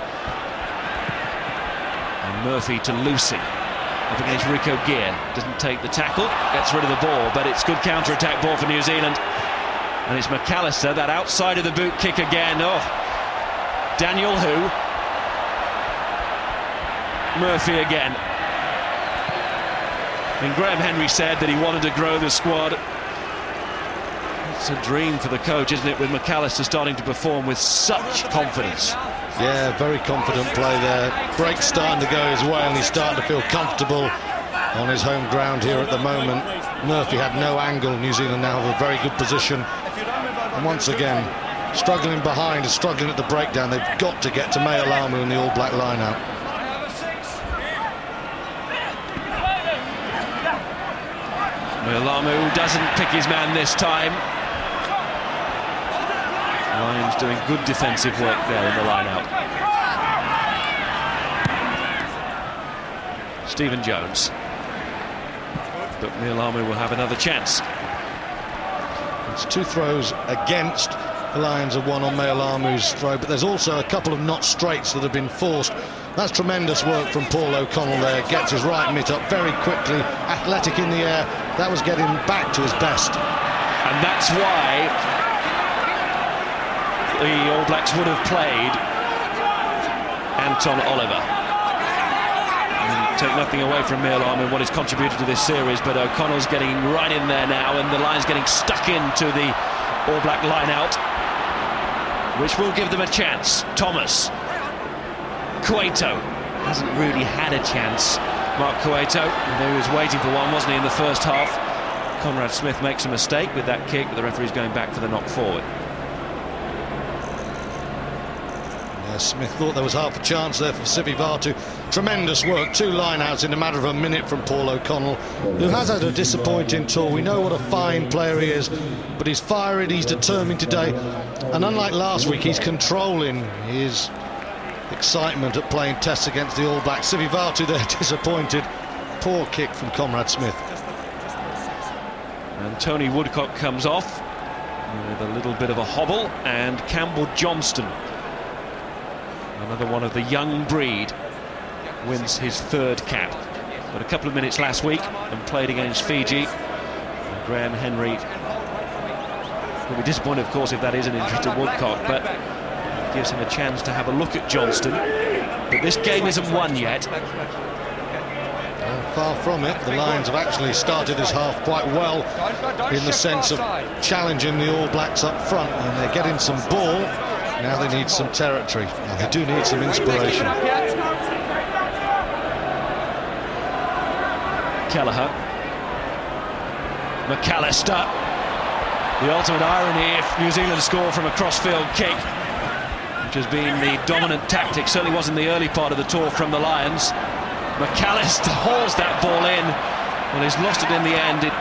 And Murphy to Lucy, up against Rico Gear, doesn't take the tackle, gets rid of the ball, but it's good counter-attack ball for New Zealand. And it's McAllister, that outside of the boot kick again. Oh, Daniel who? Murphy again. And Graham Henry said that he wanted to grow the squad. It's a dream for the coach, isn't it, with McAllister starting to perform with such confidence. Yeah, very confident play there. Break's starting to go his way and he's starting to feel comfortable on his home ground here at the moment. Murphy had no angle. New Zealand now have a very good position. And once again, struggling behind and struggling at the breakdown. They've got to get to Mealamu in the All Black line-out. Mealamu doesn't pick his man this time. Lions doing good defensive work there in the line-out. Stephen Jones. But Mealamu will have another chance. It's two throws against. The Lions have one on Mealamu's throw, but there's also a couple of not straights that have been forced. That's tremendous work from Paul O'Connell there. Gets his right mitt up very quickly, athletic in the air. That was getting back to his best. And that's why the All Blacks would have played Anton Oliver. Take nothing away from Mealamu and what he's contributed to this series, but O'Connell's getting right in there now, and the Lions getting stuck into the All Black line-out, which will give them a chance. Thomas. Cueto hasn't really had a chance. Mark Cueto, although he was waiting for one, wasn't he, in the first half. Conrad Smith makes a mistake with that kick, but the referee's going back for the knock forward. Smith thought there was half a chance there for Sivi Vatu. Tremendous work, two line-outs in a matter of a minute from Paul O'Connell, who has had a disappointing tour. We know what a fine player he is, but he's fiery, he's determined today, and unlike last week, he's controlling his excitement at playing tests against the All Blacks. Sivi Vatu there disappointed. Poor kick from Conrad Smith. And Tony Woodcock comes off with a little bit of a hobble, and Campbell Johnston, another one of the young breed, wins his third cap. But a couple of minutes last week and played against Fiji. And Graham Henry will be disappointed, of course, if that is an injury to Woodcock, but it gives him a chance to have a look at Johnston. But this game isn't won yet. Far from it. The Lions have actually started this half quite well in the sense of challenging the All Blacks up front, and they're getting some ball. Now they need some territory, and they do need some inspiration. Kelleher. McAllister. The ultimate irony if New Zealand score from a cross-field kick, which has been the dominant tactic, certainly was in the early part of the tour from the Lions. McAllister hauls that ball in. Well, he's lost it in the end. It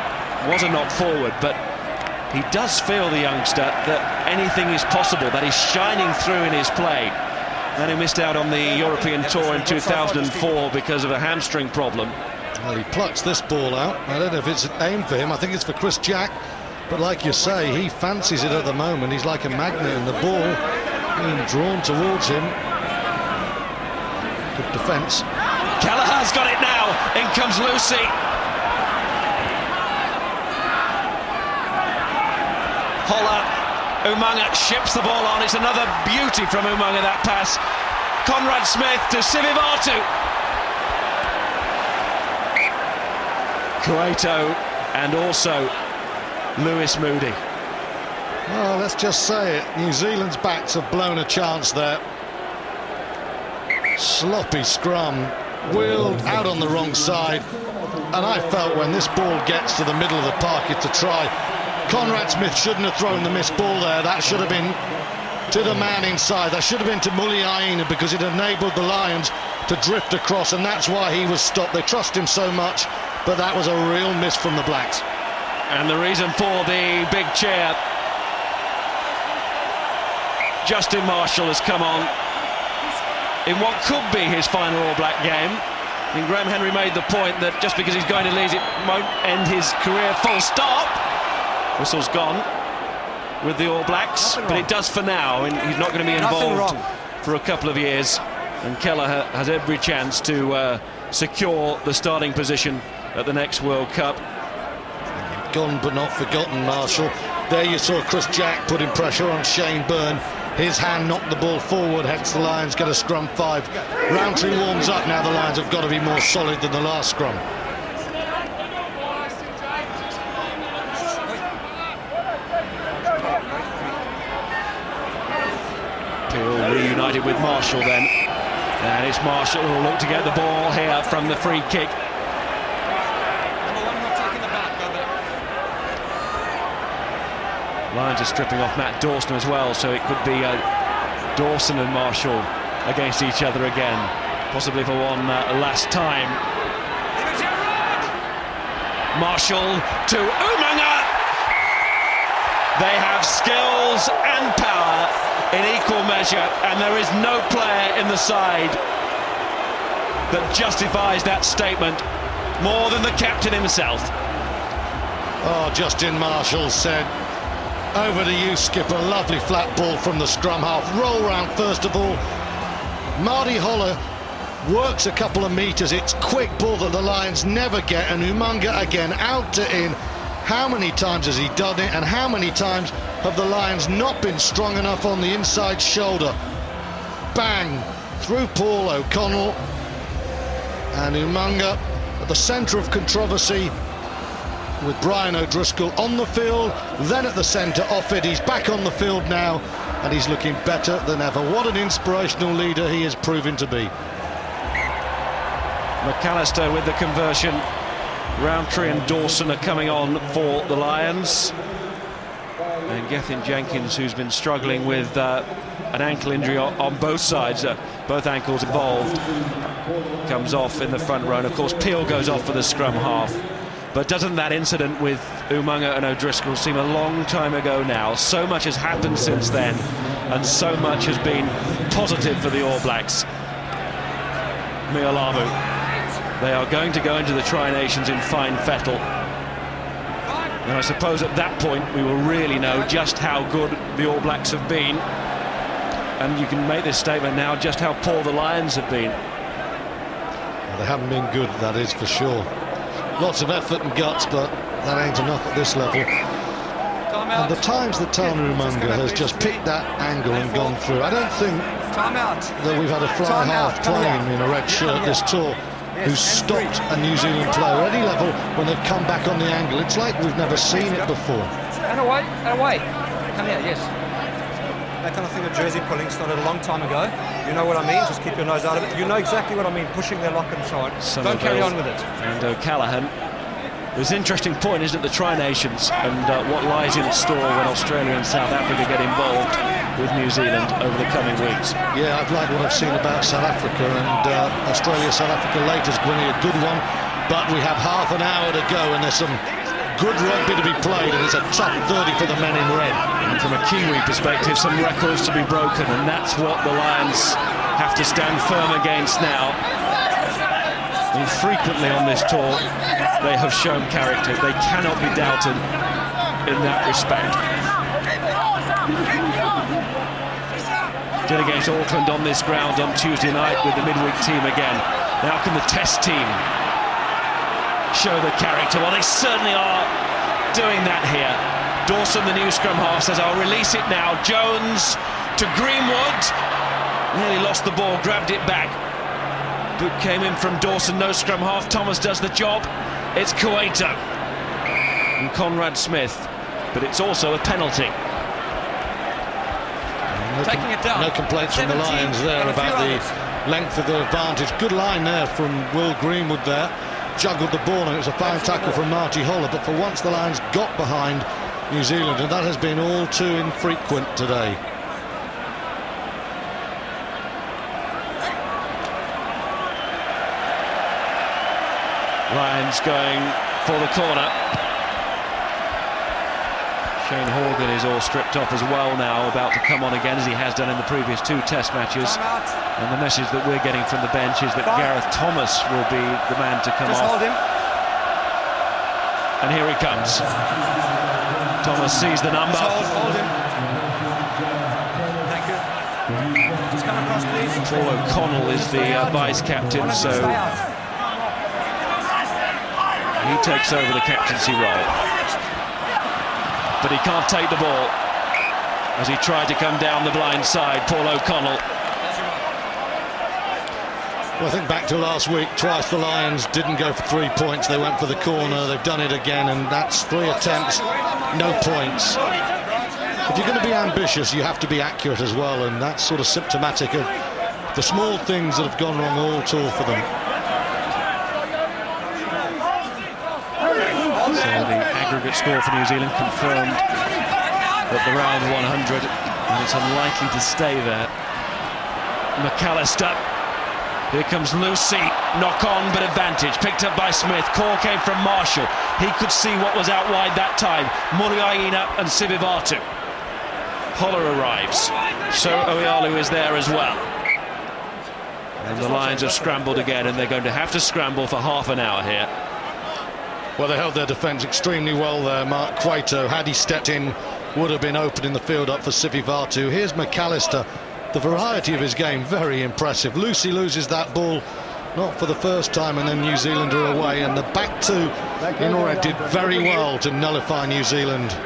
was a knock forward, but he does feel, the youngster, that anything is possible, that he's shining through in his play. And he missed out on the European Tour in 2004 because of a hamstring problem. Well, he plucks this ball out. I don't know if it's aimed for him. I think it's for Chris Jack. But like you say, he fancies it at the moment. He's like a magnet, and the ball being drawn towards him. Good defence. Kelleher! Kelleher's got it now. In comes Lucy. Holler, Umanga ships the ball on. It's another beauty from Umanga, that pass. Conrad Smith to Sivivatu. Cueto and also Lewis Moody. Well, let's just say it. New Zealand's backs have blown a chance there. Sloppy scrum, wheeled out on the wrong side. And I felt when this ball gets to the middle of the park, it's a try. Conrad Smith shouldn't have thrown the missed ball there. That should have been to the man inside. That should have been to Muliaina, because it enabled the Lions to drift across, and that's why he was stopped. They trust him so much, but that was a real miss from the Blacks. And the reason for the big cheer, Justin Marshall has come on in what could be his final All Black game. I mean, Graham Henry made the point that just because he's going to Leeds, it won't end his career, full stop. Whistle's gone with the All Blacks, but it does for now, and he's not going to be involved for a couple of years. And Kelleher has every chance to secure the starting position at the next World Cup. Gone but not forgotten, Marshall. There you saw Chris Jack putting pressure on Shane Byrne. His hand knocked the ball forward, hence the Lions get a scrum 5. Roundtree warms up now. The Lions have got to be more solid than the last scrum. Peel reunited with Marshall then. And it's Marshall who will look to get the ball here from the free kick. Lions are stripping off Matt Dawson as well, so it could be Dawson and Marshall against each other again, possibly for one last time. Marshall to Umanga. They have skills and power in equal measure, and there is no player in the side that justifies that statement more than the captain himself. Oh, Justin Marshall said, "Over to you, skipper." Lovely flat ball from the scrum half. Roll round first of all. Marty Holler works a couple of metres. It's quick ball that the Lions never get, and Umanga again out to in. How many times has he done it, and how many times have the Lions not been strong enough on the inside shoulder? Bang! Through Paul O'Connell, and Umanga at the centre of controversy with Brian O'Driscoll on the field, then at the centre, off it. He's back on the field now, and he's looking better than ever. What an inspirational leader he is proving to be. McAllister with the conversion. Roundtree and Dawson are coming on for the Lions. And Gethin Jenkins, who's been struggling with an ankle injury on both sides, both ankles involved, comes off in the front row. And of course Peel goes off for the scrum half. But doesn't that incident with Umanga and O'Driscoll seem a long time ago now? So much has happened since then, and so much has been positive for the All Blacks. Mialamu. They are going to go into the Tri-Nations in fine fettle. And I suppose at that point we will really know just how good the All Blacks have been. And you can make this statement now, just how poor the Lions have been. Well, they haven't been good, that is for sure. Lots of effort and guts, but that ain't enough at this level. And the times that Tana Umanga has just picked that angle and gone through, I don't think that we've had a fly half playing in a red shirt this tour who's stopped a New Zealand player at any level when they've come back on the angle. It's like we've never seen it before. And away, and away. Come here, yes. That kind of thing of jersey pulling started a long time ago. You know what I mean? Just keep your nose out of it. You know exactly what I mean, pushing their lock and so on. Don't carry on with it. And O'Callaghan. There's an interesting point, isn't it, the Tri-Nations and what lies in store when Australia and South Africa get involved with New Zealand over the coming weeks. Yeah, I've liked what I've seen about South Africa, and Australia-South Africa later is going to be a good one, but we have half an hour to go, and there's some good rugby to be played, and it's a top 30 for the men in red. And from a Kiwi perspective, some records to be broken, and that's what the Lions have to stand firm against now. And frequently on this tour, they have shown character. They cannot be doubted in that respect. Did against Auckland on this ground on Tuesday night with the midweek team again. Now can the Test team show the character? Well, they certainly are doing that here. Dawson, the new scrum half, says, I'll release it now. Jones to Greenwood. Nearly lost the ball, grabbed it back. Boot came in from Dawson, no scrum half. Thomas does the job. It's Cueto and Conrad Smith, but it's also a penalty. Taking it down. No complaints from the Lions there about the length of the advantage. Good line there from Will Greenwood there. Juggled the ball, and it was a fine tackle from Marty Holler, but for once the Lions got behind New Zealand, and that has been all too infrequent today. Lions going for the corner. Shane Horgan is all stripped off as well now, about to come on again, as he has done in the previous 2 Test matches. And the message that we're getting from the bench is that Gareth Thomas will be the man to come off. Hold him. And here he comes. Thomas sees the number. Hold him. Thank you. Just come across, please. Paul O'Connell is the vice-captain, so he takes over the captaincy role. But he can't take the ball as he tried to come down the blind side, Paul O'Connell. Well, I think back to last week, twice the Lions didn't go for 3 points. They went for the corner. They've done it again, and that's 3 attempts, no points. If you're going to be ambitious, you have to be accurate as well, and that's sort of symptomatic of the small things that have gone wrong all tour for them. So the aggregate score for New Zealand confirmed at the round 100, and it's unlikely to stay there. McAllister. Here comes Lucy, knock on but advantage, picked up by Smith. Call came from Marshall. He could see what was out wide that time. Muriaina and Sivivatu. Holler arrives, so Oyalu is there as well. And the Lions have scrambled again, and they're going to have to scramble for half an hour here. Well, they held their defence extremely well there. Mark Cueto, had he stepped in, would have been opening the field up for Sivivatu. Here's McAllister. The variety of his game, very impressive. Lucy loses that ball, not for the first time, and then New Zealand are away. And the back two in red did very well to nullify New Zealand.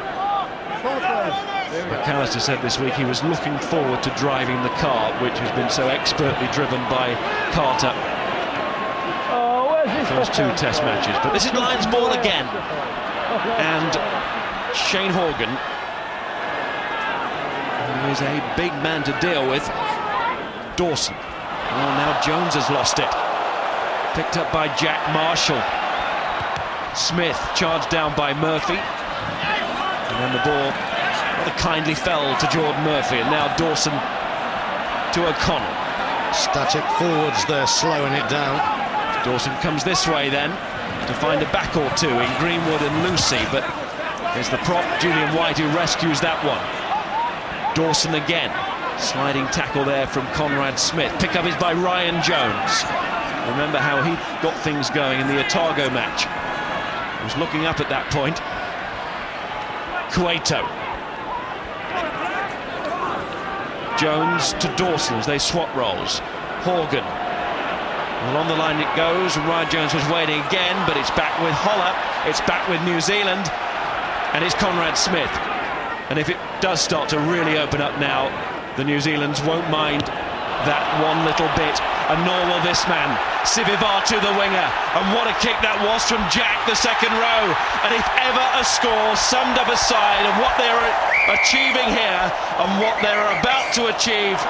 McAllister said this week he was looking forward to driving the car, which has been so expertly driven by Carter. First 2 Test matches, but this is Lions ball again. And Shane Horgan, who is a big man to deal with. Dawson. Oh, now Jones has lost it. Picked up by Jack Marshall. Smith charged down by Murphy. And then the ball rather kindly fell to Jordan Murphy. And now Dawson to O'Connell. Static forwards there, slowing it down. Dawson comes this way then to find a back or two in Greenwood and Lucy, but it's the prop, Julian White, who rescues that one. Dawson again, sliding tackle there from Conrad Smith. Pick up is by Ryan Jones. Remember how he got things going in the Otago match. He was looking up at that point. Cueto. Jones to Dawson as they swap roles. Horgan. Along the line it goes. Ryan Jones was waiting again, but it's back with Holler. It's back with New Zealand. And it's Conrad Smith. And if it does start to really open up now, the New Zealanders won't mind that one little bit. And nor will this man. Sivivatu, the winger. And what a kick that was from Jack, the second row. And if ever a score summed up a side of what they're achieving here and what they're about to achieve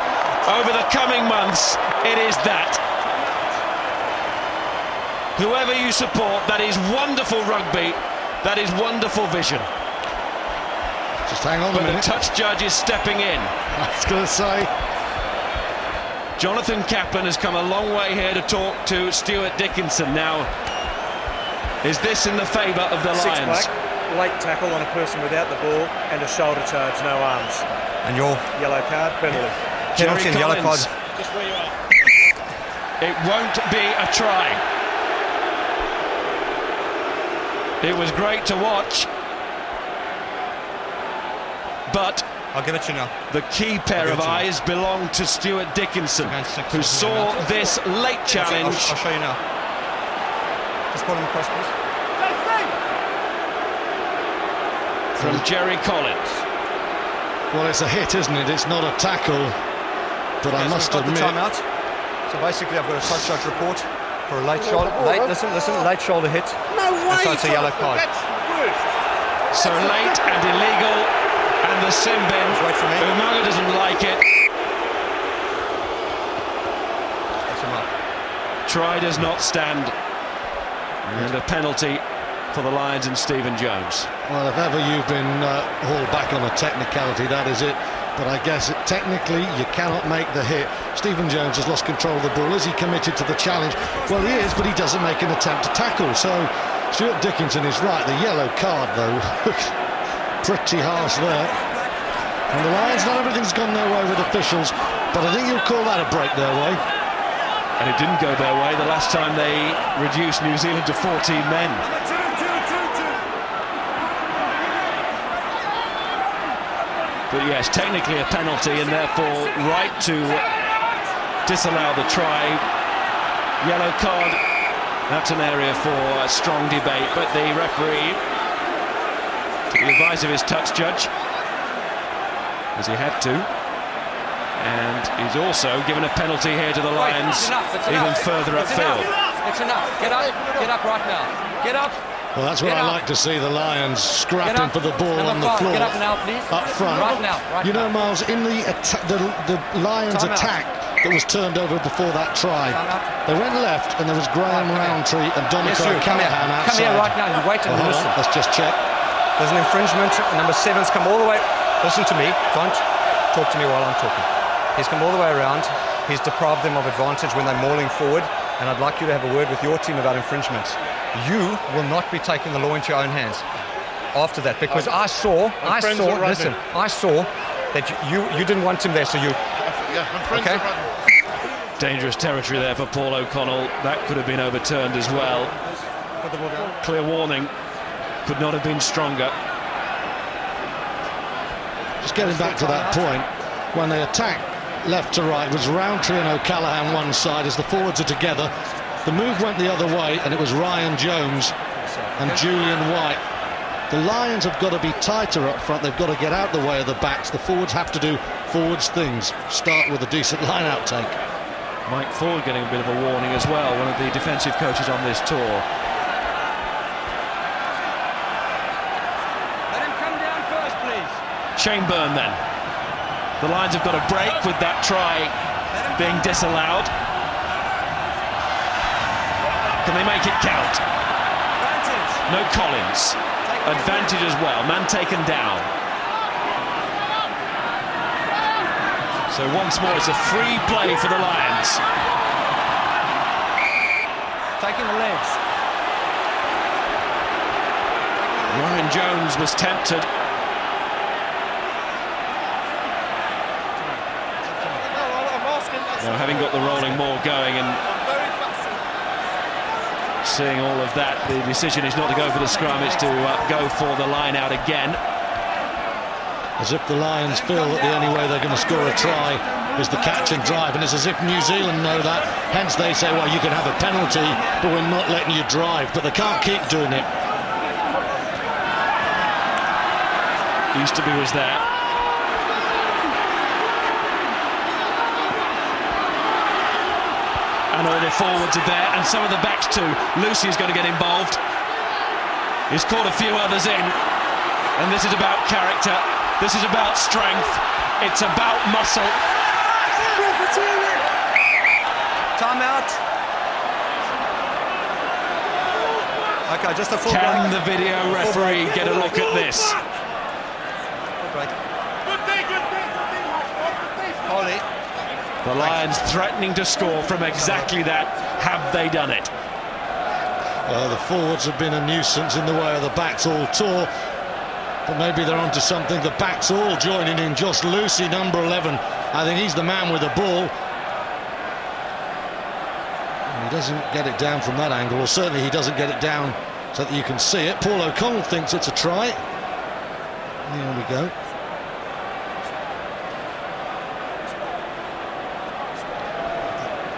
over the coming months, it is that. Whoever you support, that is wonderful rugby, that is wonderful vision. Just hang on a minute. But the touch judge is stepping in. I was going to say. Jonathan Kaplan has come a long way here to talk to Stuart Dickinson. Now, is this in the favour of the Lions? 6 black, late tackle on a person without the ball, and a shoulder charge, no arms. And your Yellow card, penalty. penalty and yellow card. Just where you are. It won't be a try. It was great to watch, but I'll give it to you now. The key pair of eyes belong to Stuart Dickinson, who saw this late challenge. I'll show you now. Just pull him across, please. From Jerry Collins. Well, it's a hit, isn't it? It's not a tackle, but I must admit. Timeout. So basically, I've got a touch judge report for a late shoulder. Listen, late shoulder hit. No way! So it's a yellow card. That's worse. So late and illegal, and the sin bin. Wait for me. Umaga doesn't like it. That's him up. Try does not stand. And a penalty for the Lions and Stephen Jones. Well, if ever you've been hauled back on a technicality, that is it. But I guess technically you cannot make the hit. Stephen Jones has lost control of the ball. Is he committed to the challenge? Well, he is, but he doesn't make an attempt to tackle. So Stuart Dickinson is right. The yellow card, though, pretty harsh there. And the Lions, not everything's gone their way with officials, but I think you'll call that a break their way. And it didn't go their way the last time they reduced New Zealand to 14 men. But yes, technically a penalty, and therefore right to disallow the try. Yellow card, that's an area for a strong debate, but the referee took the advice of his touch judge, as he had to, and he's also given a penalty here to the Lions, even further upfield. It's enough. Get up right now. Get up. Well, that's what I like to see, the Lions scrapping for the ball on the floor. Get up now, please. Up front. Right now. You know, Miles, in the Lions attack that was turned over before that try, they went left and there was Graham Roundtree and Dominic O'Callaghan outside. Come here right now. You wait and listen. Let's just check. There's an infringement. Number 7's come all the way. Listen to me. Don't talk to me while I'm talking. He's come all the way around. He's deprived them of advantage when they're mauling forward. And I'd like you to have a word with your team about infringements. You will not be taking the law into your own hands after that, because I saw that you didn't want him there, so you. Okay. Dangerous territory there for Paul O'Connell. That could have been overturned as well. Clear warning. Could not have been stronger. Just getting back to that point, when they attack left to right, was Roundtree and O'Callaghan one side as the forwards are together. The move went the other way, and it was Ryan Jones and Julian White. The Lions have got to be tighter up front. They've got to get out the way of the backs. The forwards have to do forwards things. Start with a decent line-out take. Mike Ford getting a bit of a warning as well, one of the defensive coaches on this tour. Let him come down first, please. Shane Byrne then. The Lions have got a break with that try being disallowed. Can they make it count? No Collins. Advantage as well. Man taken down. So once more it's a free play for the Lions. Taking the legs. Ryan Jones was tempted. Now, having got the rolling ball going and seeing all of that, the decision is not to go for the scrum, it's to go for the line out again. As if the Lions feel that the only way they're going to score a try is the catch and drive, and it's as if New Zealand know that, hence they say, well, you can have a penalty, but we're not letting you drive, but they can't keep doing it. Easterby was there. And all the forwards are there, and some of the backs too. Lucy's going to get involved. He's caught a few others in. And this is about character. This is about strength. It's about muscle. Time out. Okay, just a full Can break. the video referee get a look at this? Full break. Holly. The Lions threatening to score from exactly that. Have they done it? The forwards have been a nuisance in the way of the backs all tour, but maybe they're onto something. The backs all joining in. Josh Lucy, number 11. I think he's the man with the ball. And he doesn't get it down from that angle, or certainly he doesn't get it down so that you can see it. Paul O'Connell thinks it's a try. Here we go.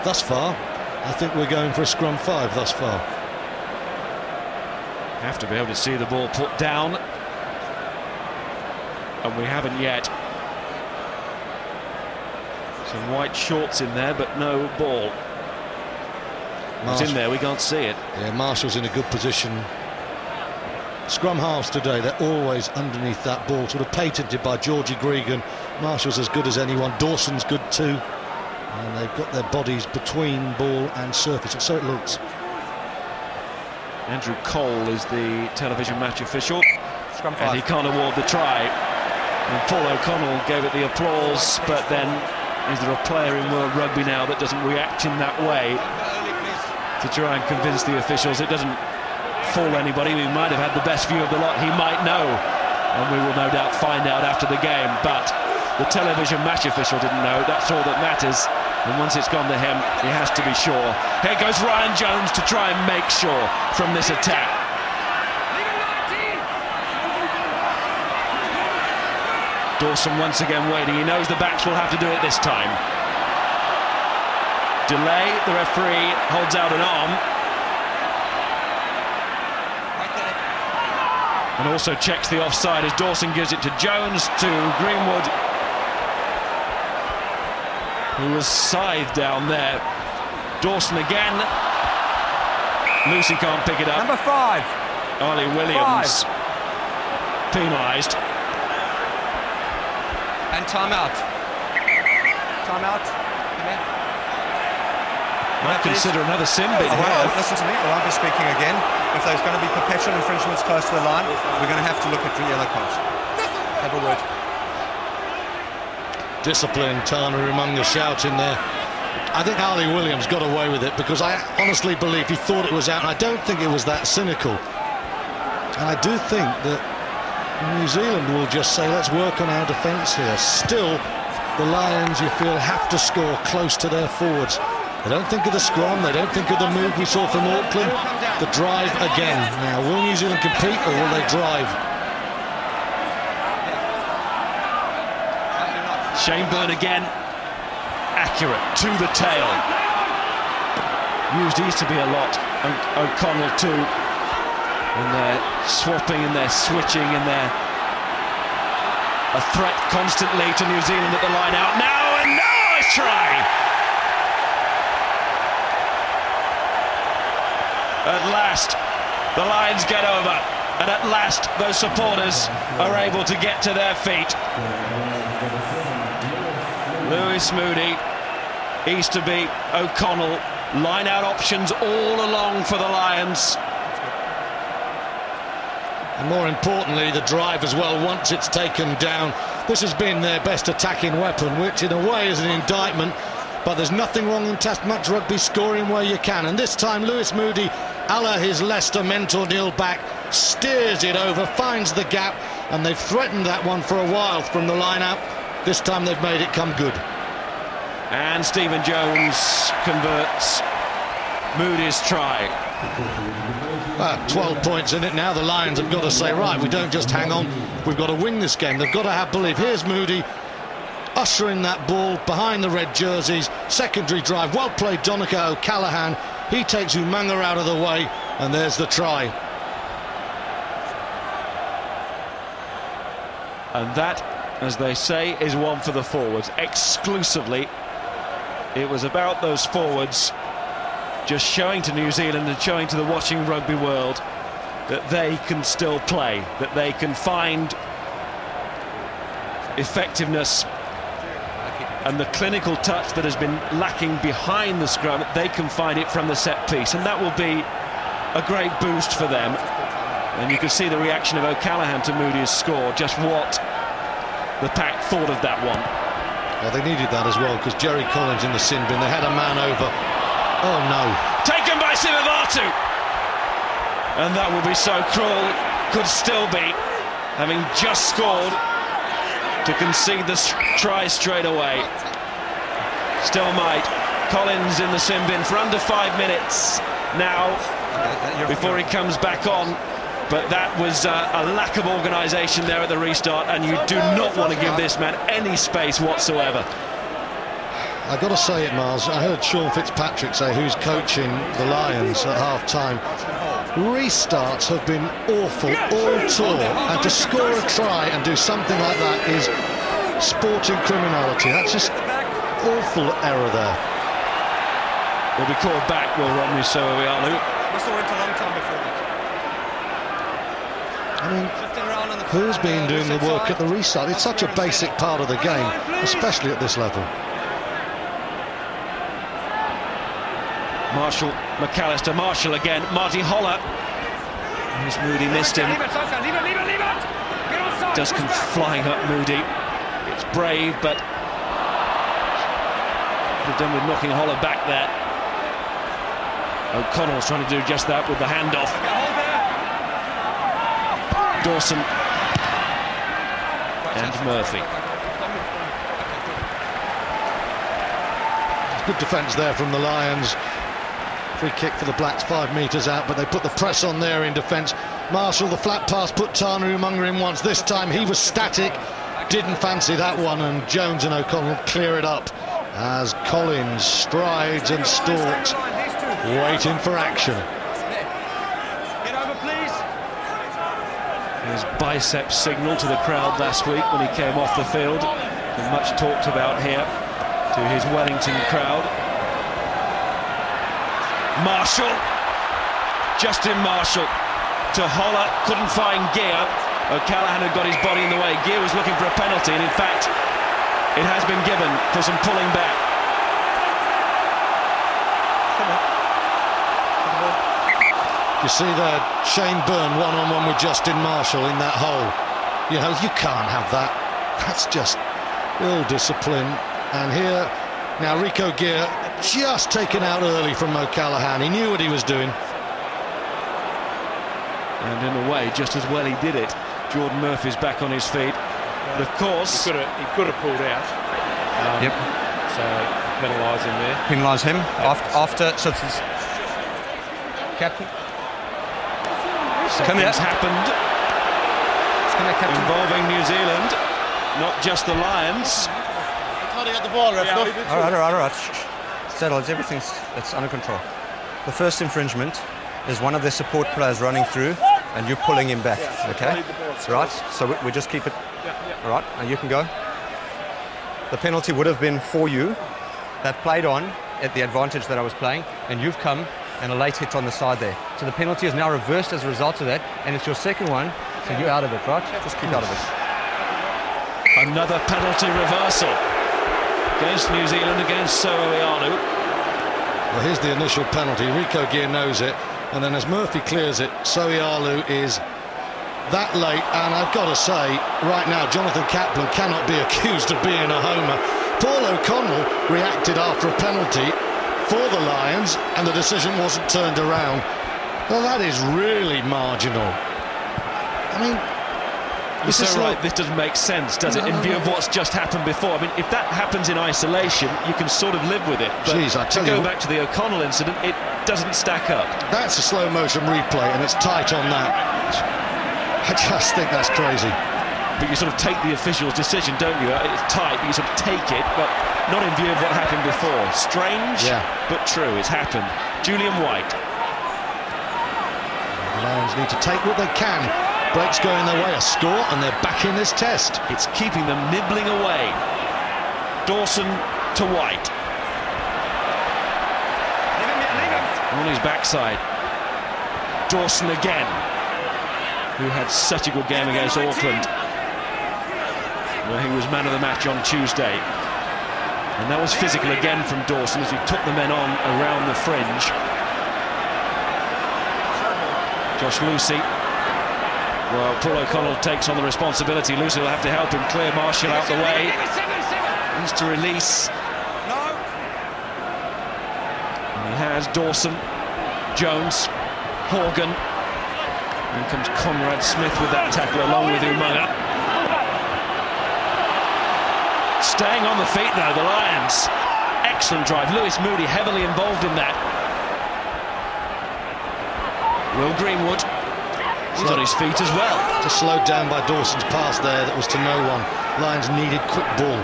thus far, I think we're going for a scrum 5 thus far. Have to be able to see the ball put down, and we haven't yet. Some white shorts in there, but no ball. It's in there, we can't see it. Yeah, Marshall's in a good position. Scrum halves today, they're always underneath that ball, sort of patented by Georgie Gregan. Marshall's as good as anyone, Dawson's good too, and they've got their bodies between ball and surface, and so it looks. Andrew Cole is the television match official, Scrum 5. and he can't award the try. And Paul O'Connell gave it the applause, but then is there a player in World Rugby now that doesn't react in that way to try and convince the officials? It doesn't fool anybody. We might have had the best view of the lot, he might know, and we will no doubt find out after the game, but the television match official didn't know. That's all that matters, and once it's gone to him, he has to be sure. Here goes Ryan Jones to try and make sure from this attack. Dawson once again waiting. He knows the backs will have to do it this time. Delay, the referee holds out an arm. And also checks the offside as Dawson gives it to Jones, to Greenwood, who was scythed down there. Dawson again. Lucy can't pick it up. Number 5. Ollie Williams penalised. And timeout. Timeout. Might consider another sin bin Oh, here. well, listen to me, well, I'll be speaking again. If there's going to be perpetual infringements close to the line, we're going to have to look at yellow cards. Have a word. Discipline, Tana Umunga shouting there. I think Ali Williams got away with it because I honestly believe he thought it was out, and I don't think it was that cynical. And I do think that New Zealand will just say, let's work on our defence here. Still, the Lions, you feel, have to score close to their forwards. They don't think of the scrum, they don't think of the move we saw from Auckland. The drive again. Now, will New Zealand compete or will they drive? Shane Byrne again, accurate to the tail. Used these to be a lot, and O'Connell too. And they're swapping and they're switching and they're a threat constantly to New Zealand at the line out now, and nice try! At last, the Lions get over, and at last those supporters are able to get to their feet. Lewis Moody, Easterby, O'Connell, line-out options all along for the Lions. And more importantly, the drive as well, once it's taken down. This has been their best attacking weapon, which in a way is an indictment, but there's nothing wrong in Test match rugby, scoring where you can. And this time, Lewis Moody, a la his Leicester mentor Neil Back, steers it over, finds the gap, and they've threatened that one for a while from the line-out. This time they've made it come good. And Stephen Jones converts Moody's try. 12 points in it now. The Lions have got to say, right, we don't just hang on, we've got to win this game. They've got to have belief. Here's Moody ushering that ball behind the red jerseys. Secondary drive, well played Donica O'Callaghan. He takes Umunga out of the way, and there's the try. And that, as they say, is one for the forwards. Exclusively, it was about those forwards just showing to New Zealand and showing to the watching rugby world that they can still play, that they can find effectiveness and the clinical touch that has been lacking behind the scrum. They can find it from the set piece, and that will be a great boost for them. And you can see the reaction of O'Callaghan to Moody's score, just what the pack thought of that one. Well, they needed that as well, because Jerry Collins in the sin bin, they had a man over. Oh no. Taken by Sivivatu! And that will be so cruel. Could still be, having just scored, to concede the try straight away. Still might. Collins in the sin bin for under 5 minutes now before he comes back on. But that was a lack of organisation there at the restart, and you do not want to give this man any space whatsoever. I've got to say it, Miles. I heard Sean Fitzpatrick say, who's coaching the Lions at half-time, restarts have been awful all tour, and to score a try and do something like that is sporting criminality. That's just awful error there. Will be called back, will Romney Sowialu. We saw it a long time before that. I mean, who's been doing the work at the restart? It's such a basic part of the game, especially at this level. Marshall, McAllister, Marshall again, Marty Holler. Here's Moody, missed him. Does come flying up, Moody. It's brave, but could have done with knocking Holler back there. O'Connell's trying to do just that with the handoff. Dawson and Murphy. Good defence there from the Lions. Free kick for the Blacks, 5 metres out, but they put the press on there in defence. Marshall, the flat pass, put Tana Umunga in once. This time he was static, didn't fancy that one, and Jones and O'Connell clear it up as Collins strides and stalks, waiting for action. Get over, please. His bicep signal to the crowd last week when he came off the field, and much talked about here to his Wellington crowd. Marshall, Justin Marshall to Holler, couldn't find Gear. O'Callaghan had got his body in the way. Gear was looking for a penalty, and in fact it has been given for some pulling back. You see there, Shane Byrne one-on-one with Justin Marshall in that hole. You know, you can't have that. That's just ill discipline. And here, now Rico Gear just taken out early from O'Callaghan. He knew what he was doing. And in a way, just as well he did it. Jordan Murphy's back on his feet. But of course, He could have pulled out. Yep. So penalise him there. Penalise him after. So it's captain. Come here. something's happened involving New Zealand, not just the Lions. Can't get the ball, ref. All right. Settled. It's under control. The first infringement is one of their support players running through and you pulling him back, okay? Right, so we just keep it. All right, now you can go. The penalty would have been for you. That played on at the advantage that I was playing, and you've come and a late hit on the side there. So the penalty is now reversed as a result of that, and it's your second one, so you're out of it, right? Just keep out of it. Another penalty reversal against New Zealand, against Sowialu. Well, here's the initial penalty. Rico Gear knows it, and then as Murphy clears it, Sowialu is that late, and I've got to say, right now, Jonathan Kaplan cannot be accused of being a homer. Paul O'Connell reacted after a penalty for the Lions, and the decision wasn't turned around. Well, that is really marginal. I mean, You're so right, this doesn't make sense, does it, in view of what's just happened before? I mean, if that happens in isolation, you can sort of live with it. But Jeez, I tell to go you, back to the O'Connell incident, it doesn't stack up. That's a slow motion replay, and it's tight on that. I just think that's crazy. But you sort of take the official's decision, don't you? It's tight, but you sort of take it, but not in view of what happened before. Strange, but true, it's happened. Julian White. The Lions need to take what they can. Breaks going their way, a score, and they're back in this test. It's keeping them nibbling away. Dawson to White. On his backside. Dawson again, who had such a good game against Auckland, where he was man of the match on Tuesday. And that was physical again from Dawson as he took the men on around the fringe. Josh Lucy. Well, Paul O'Connell takes on the responsibility. Lucy will have to help him clear Marshall out the way. Needs to release. And he has Dawson, Jones, Horgan. In comes Conrad Smith with that tackle along with Umunga. Staying on the feet now, the Lions. Excellent drive. Lewis Moody heavily involved in that. Will Greenwood. He's on his feet as well. Just slowed down by Dawson's pass there, that was to no one. Lions needed quick ball.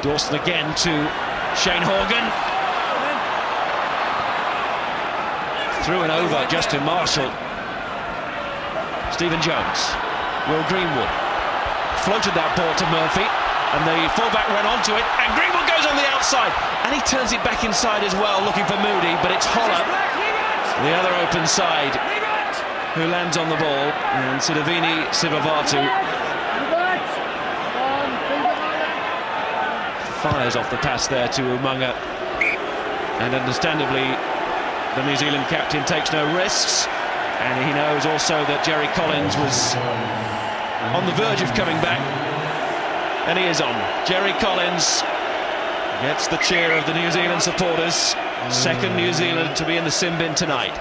Dawson again to Shane Horgan. Through and over Justin Marshall. Stephen Jones. Will Greenwood floated that ball to Murphy, and the fullback ran onto it, and Greenwood goes on the outside, and he turns it back inside as well, looking for Moody, but it's Holler, the other open side, who lands on the ball, and Sidovini Sivavatu fires off the pass there to Umunga, and understandably the New Zealand captain takes no risks, and he knows also that Jerry Collins was on the verge of coming back, and he is on. Jerry Collins gets the cheer of the New Zealand supporters. Second New Zealand to be in the sin bin tonight.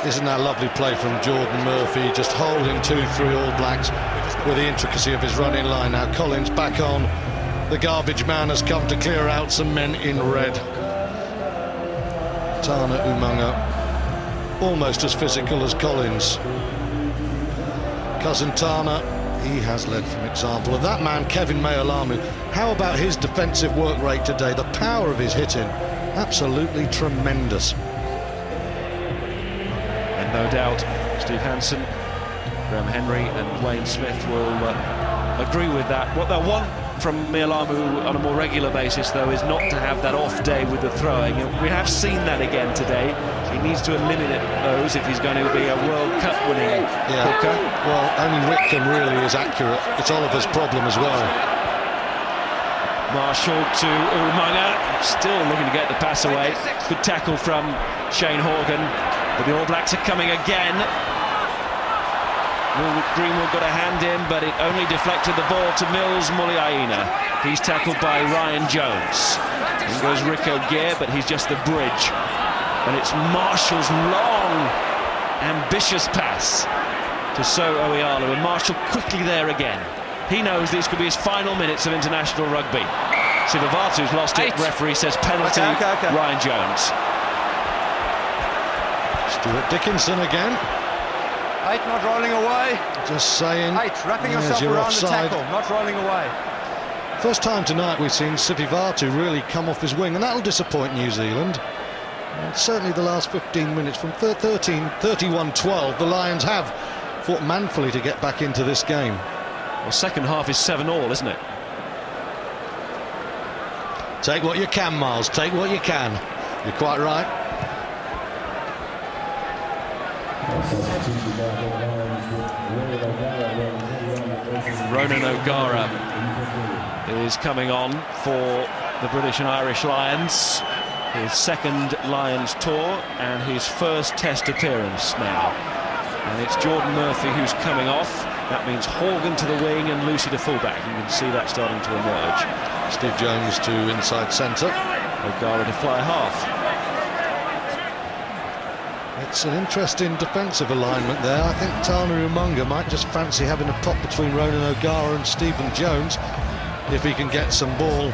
Isn't that lovely play from Jordan Murphy, just holding 2-3 All Blacks with the intricacy of his running line. Now Collins back on. The garbage man has come to clear out some men in red. Tana Umunga, almost as physical as Collins. Cousin Tana, he has led from example. And that man, Kevin Mealamu, how about his defensive work rate today? The power of his hitting, absolutely tremendous. And no doubt Steve Hansen, Graham Henry and Wayne Smith will agree with that. What they'll want from Mealamu on a more regular basis, though, is not to have that off day with the throwing. We have seen that again today. He needs to eliminate those if he's going to be a World Cup winning hooker. Well, only Whitcomb really is accurate. It's Oliver's problem as well. Marshall to Umunga, still looking to get the pass away. Good tackle from Shane Horgan, but the All Blacks are coming again. Greenwood got a hand in, but it only deflected the ball to Mills Muliaina. He's tackled by Ryan Jones. In goes Rico Gear, but he's just the bridge. And it's Marshall's long, ambitious pass to So Oialu, and Marshall quickly there again. He knows these could be his final minutes of international rugby. Sivavatu's lost it. Referee says penalty. Ryan Jones. Stuart Dickinson again. 8 not rolling away. Just saying. 8 wrapping yourself around offside. the tackle, not rolling away. First time tonight we've seen Sivavatu really come off his wing, and that'll disappoint New Zealand. And certainly the last 15 minutes from 31-12, the Lions have fought manfully to get back into this game. Well, second half is 7-all, isn't it? Take what you can, Miles, take what you can. You're quite right. Ronan O'Gara is coming on for the British and Irish Lions. His second Lions tour and his first Test appearance now. And it's Jordan Murphy who's coming off. That means Horgan to the wing and Lucy to fullback. You can see that starting to emerge. Steve Jones to inside centre. O'Gara to fly half. It's an interesting defensive alignment there. I think Tana Umunga might just fancy having a pop between Ronan O'Gara and Stephen Jones if he can get some ball.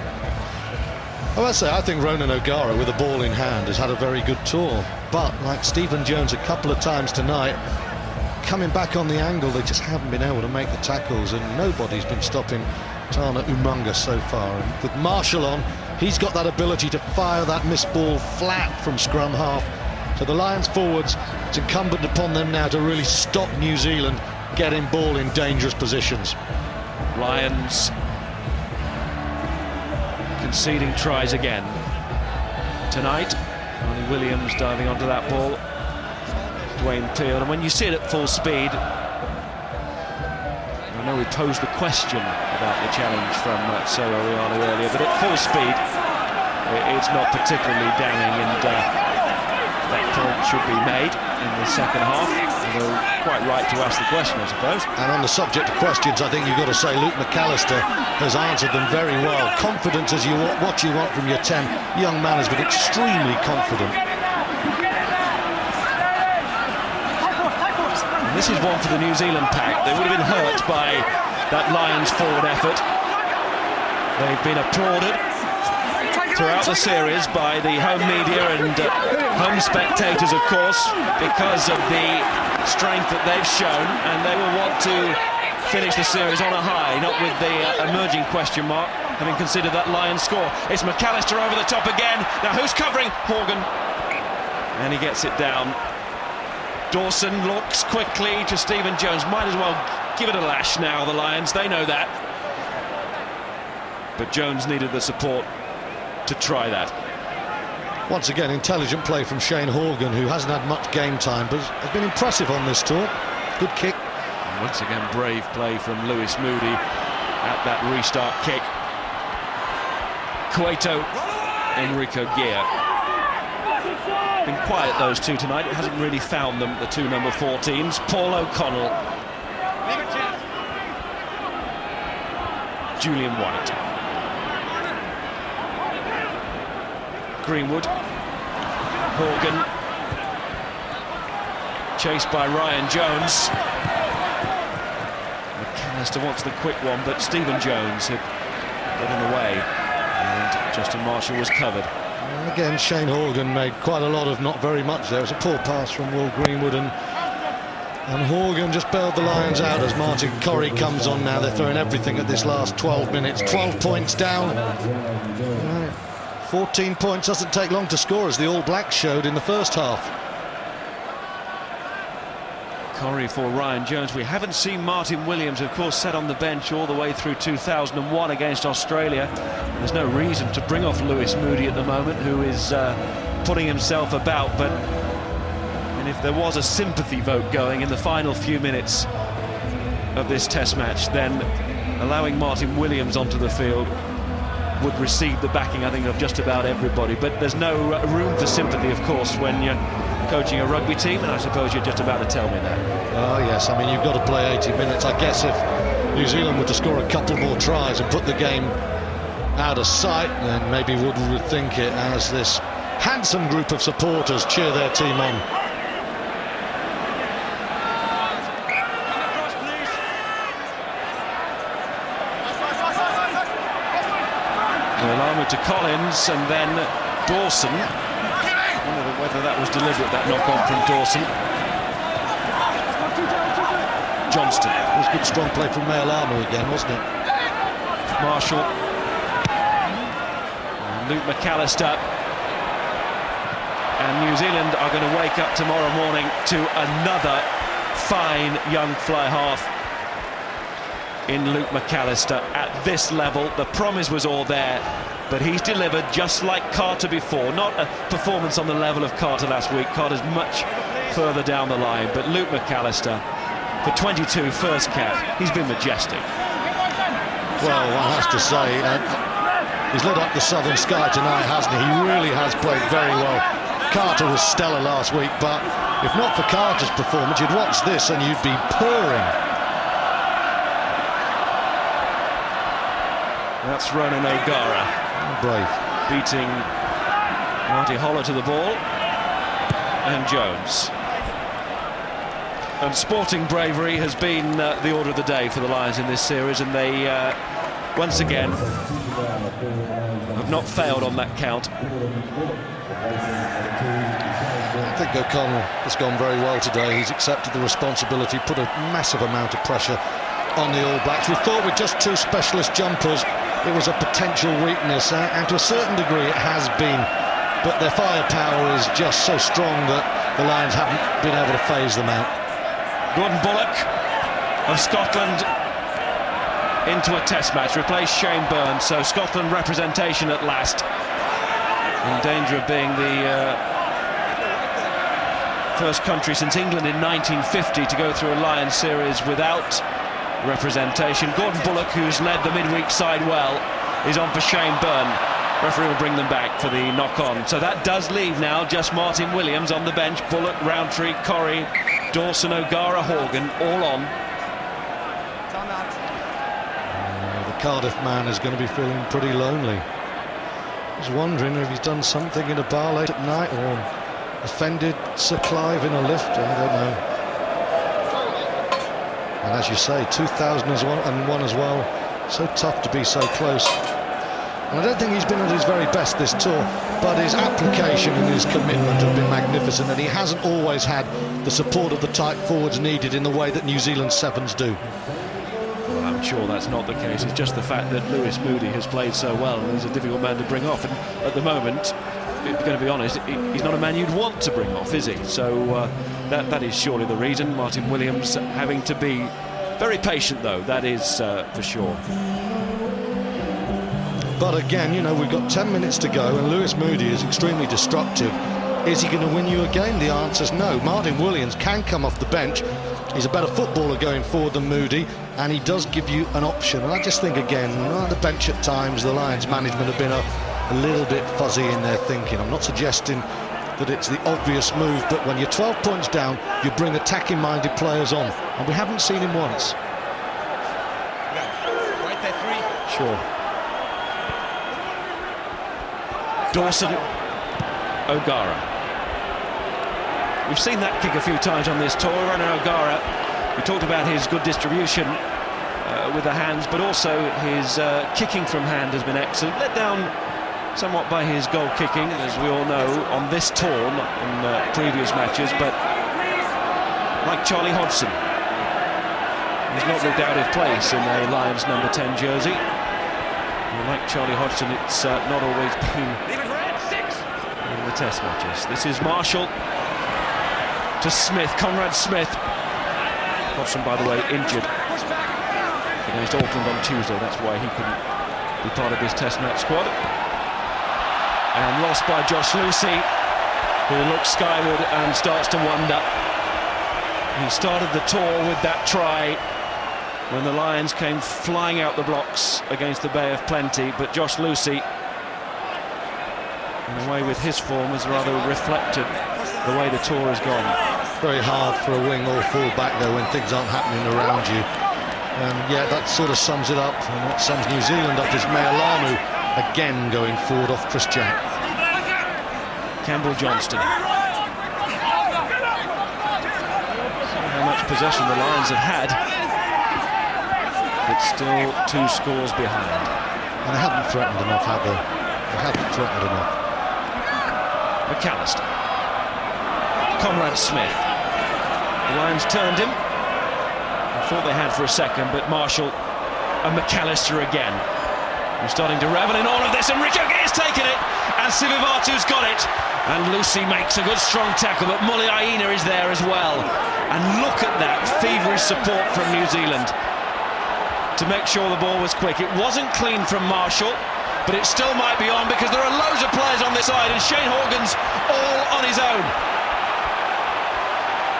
I think Ronan O'Gara with a ball in hand has had a very good tour, but like Stephen Jones a couple of times tonight, coming back on the angle, they just haven't been able to make the tackles, and nobody's been stopping Tana Umunga so far. And with Marshall on, he's got that ability to fire that missed ball flat from scrum half. So the Lions forwards, it's incumbent upon them now to really stop New Zealand getting ball in dangerous positions. Lions conceding tries again tonight. Arnie Williams diving onto that ball. Dwayne Peel, and when you see it at full speed, I know we posed the question about the challenge from So Oialu earlier, but at full speed it's not particularly damning, and that point should be made in the second half. Although quite right to ask the question, I suppose. And on the subject of questions, I think you've got to say Luke McAllister has answered them very well. Confident as what you want from your 10. Young man has been extremely confident. And this is one for the New Zealand pack. They would have been hurt by that Lions forward effort. They've been applauded throughout the series by the home media and home spectators, of course, because of the strength that they've shown, and they will want to finish the series on a high, not with the emerging question mark, having considered that Lions score. It's McAllister over the top again. Now who's covering? Horgan. And he gets it down. Dawson looks quickly to Stephen Jones. Might as well give it a lash now, the Lions. They know that. But Jones needed the support to try that. Once again, intelligent play from Shane Horgan, who hasn't had much game time, but has been impressive on this tour. Good kick. And once again, brave play from Lewis Moody at that restart kick. Cueto, Enrico Gear. Been quiet, those two tonight. It hasn't really found them, the two number 14s. Paul O'Connell. Julian White. Greenwood. Horgan. Chased by Ryan Jones. McAllister wants the quick one, but Stephen Jones had got in the way. And Justin Marshall was covered. And again, Shane Horgan made quite a lot of not very much there. It was a poor pass from Will Greenwood, and Horgan just bailed the Lions out as Martin Corrie comes on now. They're throwing everything at this last 12 minutes. 12 points down. 14 points doesn't take long to score, as the All Blacks showed in the first half. Corrie for Ryan Jones. We haven't seen Martin Williams, of course, sat on the bench all the way through 2001 against Australia. And there's no reason to bring off Lewis Moody at the moment, who is putting himself about. But and if there was a sympathy vote going in the final few minutes of this Test match, then allowing Martin Williams onto the field would receive the backing, I think, of just about everybody. But there's no room for sympathy, of course, when you're coaching a rugby team, and I suppose you're just about to tell me that. Oh yes, I mean, you've got to play 80 minutes. I guess if New Zealand were to score a couple more tries and put the game out of sight, then maybe Woodward would think it, as this handsome group of supporters cheer their team on. Alamo to Collins, and then Dawson. I don't know whether that was deliberate, that knock-on from Dawson. Johnston. It was good strong play from Alamo again, wasn't it? Marshall. And Luke McAllister. And New Zealand are going to wake up tomorrow morning to another fine young fly half in Luke McAllister. At this level, the promise was all there, but he's delivered just like Carter before. Not a performance on the level of Carter last week. Carter's much further down the line, but Luke McAllister, for 22, first cap, he's been majestic. Well, one has to say, he's lit up the southern sky tonight, hasn't he? He really has played very well. Carter was stellar last week, but if not for Carter's performance, you'd watch this and you'd be purring. That's Ronan O'Gara. Brave. Beating Marty Holler to the ball. And Jones. And sporting bravery has been the order of the day for the Lions in this series, and they, once again, have not failed on that count. I think O'Connell has gone very well today. He's accepted the responsibility, put a massive amount of pressure on the All Blacks. We thought with just two specialist jumpers it was a potential weakness, and to a certain degree it has been, but their firepower is just so strong that the Lions haven't been able to phase them out. Gordon Bullock of Scotland into a Test match, replaced Shane Byrne, so Scotland representation at last, in danger of being the first country since England in 1950 to go through a Lions series without representation. Gordon Bullock, who's led the midweek side well, is on for Shane Byrne. Referee will bring them back for the knock-on. So that does leave now just Martin Williams on the bench. Bullock, Roundtree, Corrie, Dawson, O'Gara, Horgan, all on. The Cardiff man is going to be feeling pretty lonely. He's wondering if he's done something in a bar late at night or offended Sir Clive in a lift. I don't know. And as you say, 2001 as well, so tough to be so close. And I don't think he's been at his very best this tour, but his application and his commitment have been magnificent, and he hasn't always had the support of the tight forwards needed in the way that New Zealand sevens do. I'm sure that's not the case. It's just the fact that Lewis Moody has played so well and he's a difficult man to bring off, and at the moment, if you're going to be honest, he's not a man you'd want to bring off, is he? So that is surely the reason. Martin Williams having to be very patient, though, that is for sure. But again, you know, we've got 10 minutes to go and Lewis Moody is extremely destructive. Is he going to win you a game? The answer's no. Martin Williams can come off the bench. He's a better footballer going forward than Moody, and he does give you an option. And I just think, again, on the bench at times, the Lions management have been a little bit fuzzy in their thinking. I'm not suggesting that it's the obvious move, but when you're 12 points down, you bring attacking-minded players on, and we haven't seen him once. Right there, 3. Sure. Dawson, O'Gara. We've seen that kick a few times on this tour. Ronan O'Gara, we talked about his good distribution with the hands, but also his kicking from hand has been excellent. Let down somewhat by his goal kicking, as we all know, on this tour, not in previous matches, but like Charlie Hodgson, he's not looked out of place in a Lions number 10 jersey. And like Charlie Hodgson, it's not always been in the test matches. This is Marshall to Smith, Conrad Smith. Hodgson, by the way, injured against Auckland on Tuesday. That's why he couldn't be part of this test match squad. And lost by Josh Lucy, who looks skyward and starts to wonder. He started the tour with that try when the Lions came flying out the blocks against the Bay of Plenty, but Josh Lucy, in a way with his form, has rather reflected the way the tour has gone. Very hard for a wing or full back, though, when things aren't happening around you. And yeah, that sort of sums it up. And what sums New Zealand up is Mealamu again going forward off Chris Jack. Campbell Johnston. How much possession the Lions have had, but still 2 scores behind. And they haven't threatened enough, have they? They haven't threatened enough. McAllister. Conrad Smith. The Lions turned him. I thought they had for a second, but Marshall and McAllister again. We're starting to revel in all of this, and Rico has taken it, and Sivivatu's got it. And Lucy makes a good strong tackle, but Muliaina is there as well. And look at that feverish support from New Zealand to make sure the ball was quick. It wasn't clean from Marshall, but it still might be on because there are loads of players on this side, and Shane Horgan's all on his own.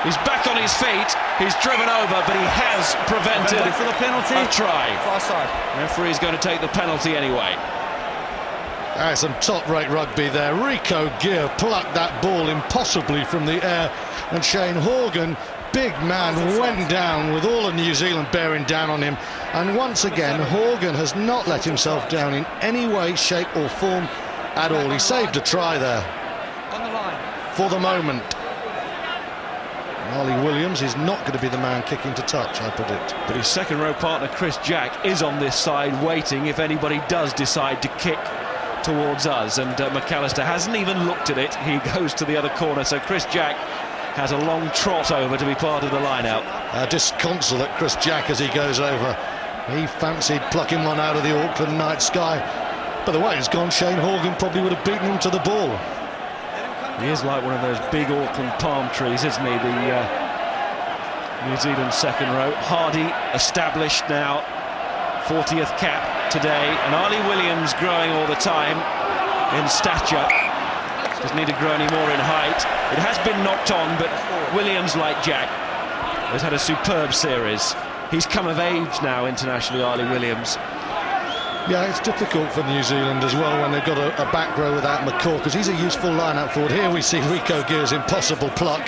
He's back on his feet, he's driven over, but he has prevented for the penalty. A try. Far side. The referee's going to take the penalty anyway. Some top-rate rugby there. Rico Gear plucked that ball impossibly from the air, and Shane Horgan, big man, went down with all of New Zealand bearing down on him. And once again, Horgan has not let himself down in any way, shape or form at all. He saved a try there. On the line. For the moment. Ollie Williams is not going to be the man kicking to touch, I predict. But his second row partner, Chris Jack, is on this side waiting if anybody does decide to kick towards us. And McAllister hasn't even looked at it. He goes to the other corner. So Chris Jack has a long trot over to be part of the line-out. Disconsolate Chris Jack as he goes over. He fancied plucking one out of the Auckland night sky. But the way it's gone, Shane Horgan probably would have beaten him to the ball. He is like one of those big Auckland palm trees, isn't he? The New Zealand second row. Hardy established now, 40th cap today, and Ollie Williams growing all the time in stature. Doesn't need to grow any more in height. It has been knocked on, but Williams, like Jack, has had a superb series. He's come of age now internationally, Ollie Williams. Yeah, it's difficult for New Zealand as well when they've got a back row without McCaw, because he's a useful line-out forward. Here we see Rico Gear's impossible pluck.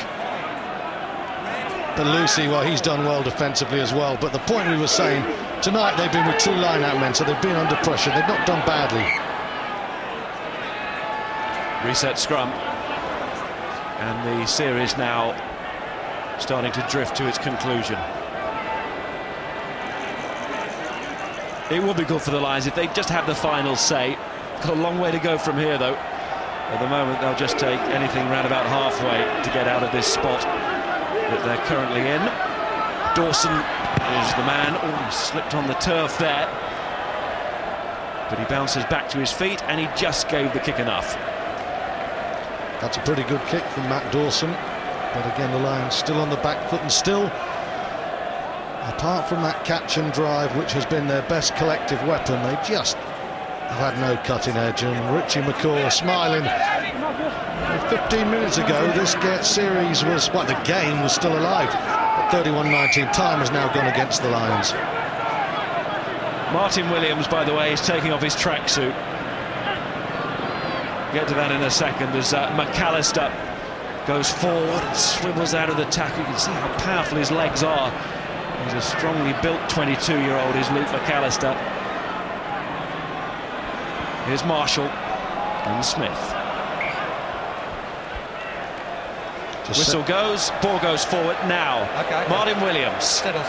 But Lucy, well, he's done well defensively as well. But the point we were saying, tonight they've been with 2 line-out men, so they've been under pressure. They've not done badly. Reset scrum. And the series now starting to drift to its conclusion. It will be good for the Lions if they just have the final say. Got a long way to go from here, though. At the moment, they'll just take anything round about halfway to get out of this spot that they're currently in. Dawson is the man. Oh, he slipped on the turf there. But he bounces back to his feet, and he just gave the kick enough. That's a pretty good kick from Matt Dawson. But again, the Lions still on the back foot, and still, apart from that catch and drive, which has been their best collective weapon, they just have had no cutting edge. And Richie McCaw smiling. 15 minutes ago, this series was, well, the game was still alive. 31-19, time has now gone against the Lions. Martin Williams, by the way, is taking off his tracksuit. Get to that in a second as McAllister goes forward and swivels out of the tackle. You can see how powerful his legs are. He's a strongly built 22-year-old, is Luke McAllister. Here's Marshall and Smith. Whistle goes, ball goes forward now. Okay. Martin Williams. Settle.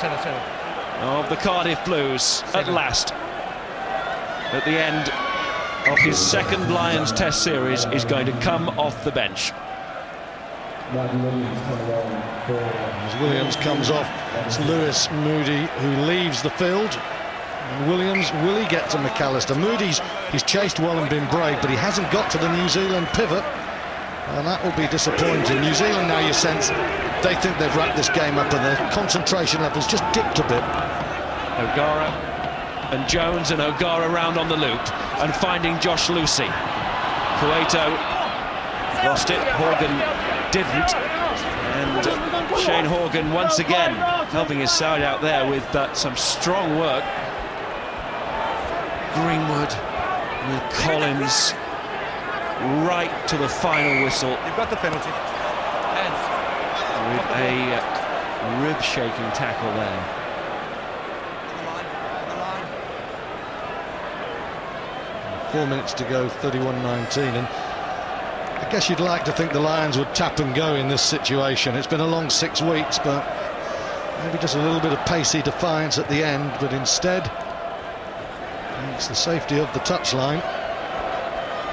Of the Cardiff Blues at last. At the end of his second Lions Test series, is going to come off the bench. As Williams comes off, it's Lewis Moody who leaves the field. And Williams, will he get to McAllister? He's chased well and been brave, but he hasn't got to the New Zealand pivot. And that will be disappointing. New Zealand, now you sense, they think they've wrapped this game up and their concentration levels just dipped a bit. O'Gara and Jones, and O'Gara round on the loop and finding Josh Lucy. Cueto lost it, Horgan didn't. And Shane Horgan once again helping his side out there with some strong work. Greenwood with Collins right to the final whistle. You've got the penalty. Hands. With a rib-shaking tackle there. On the line. 4 minutes to go, 31-19, and I guess you'd like to think the Lions would tap and go in this situation. It's been a long 6 weeks, but maybe just a little bit of pacey defiance at the end, but instead it's the safety of the touchline.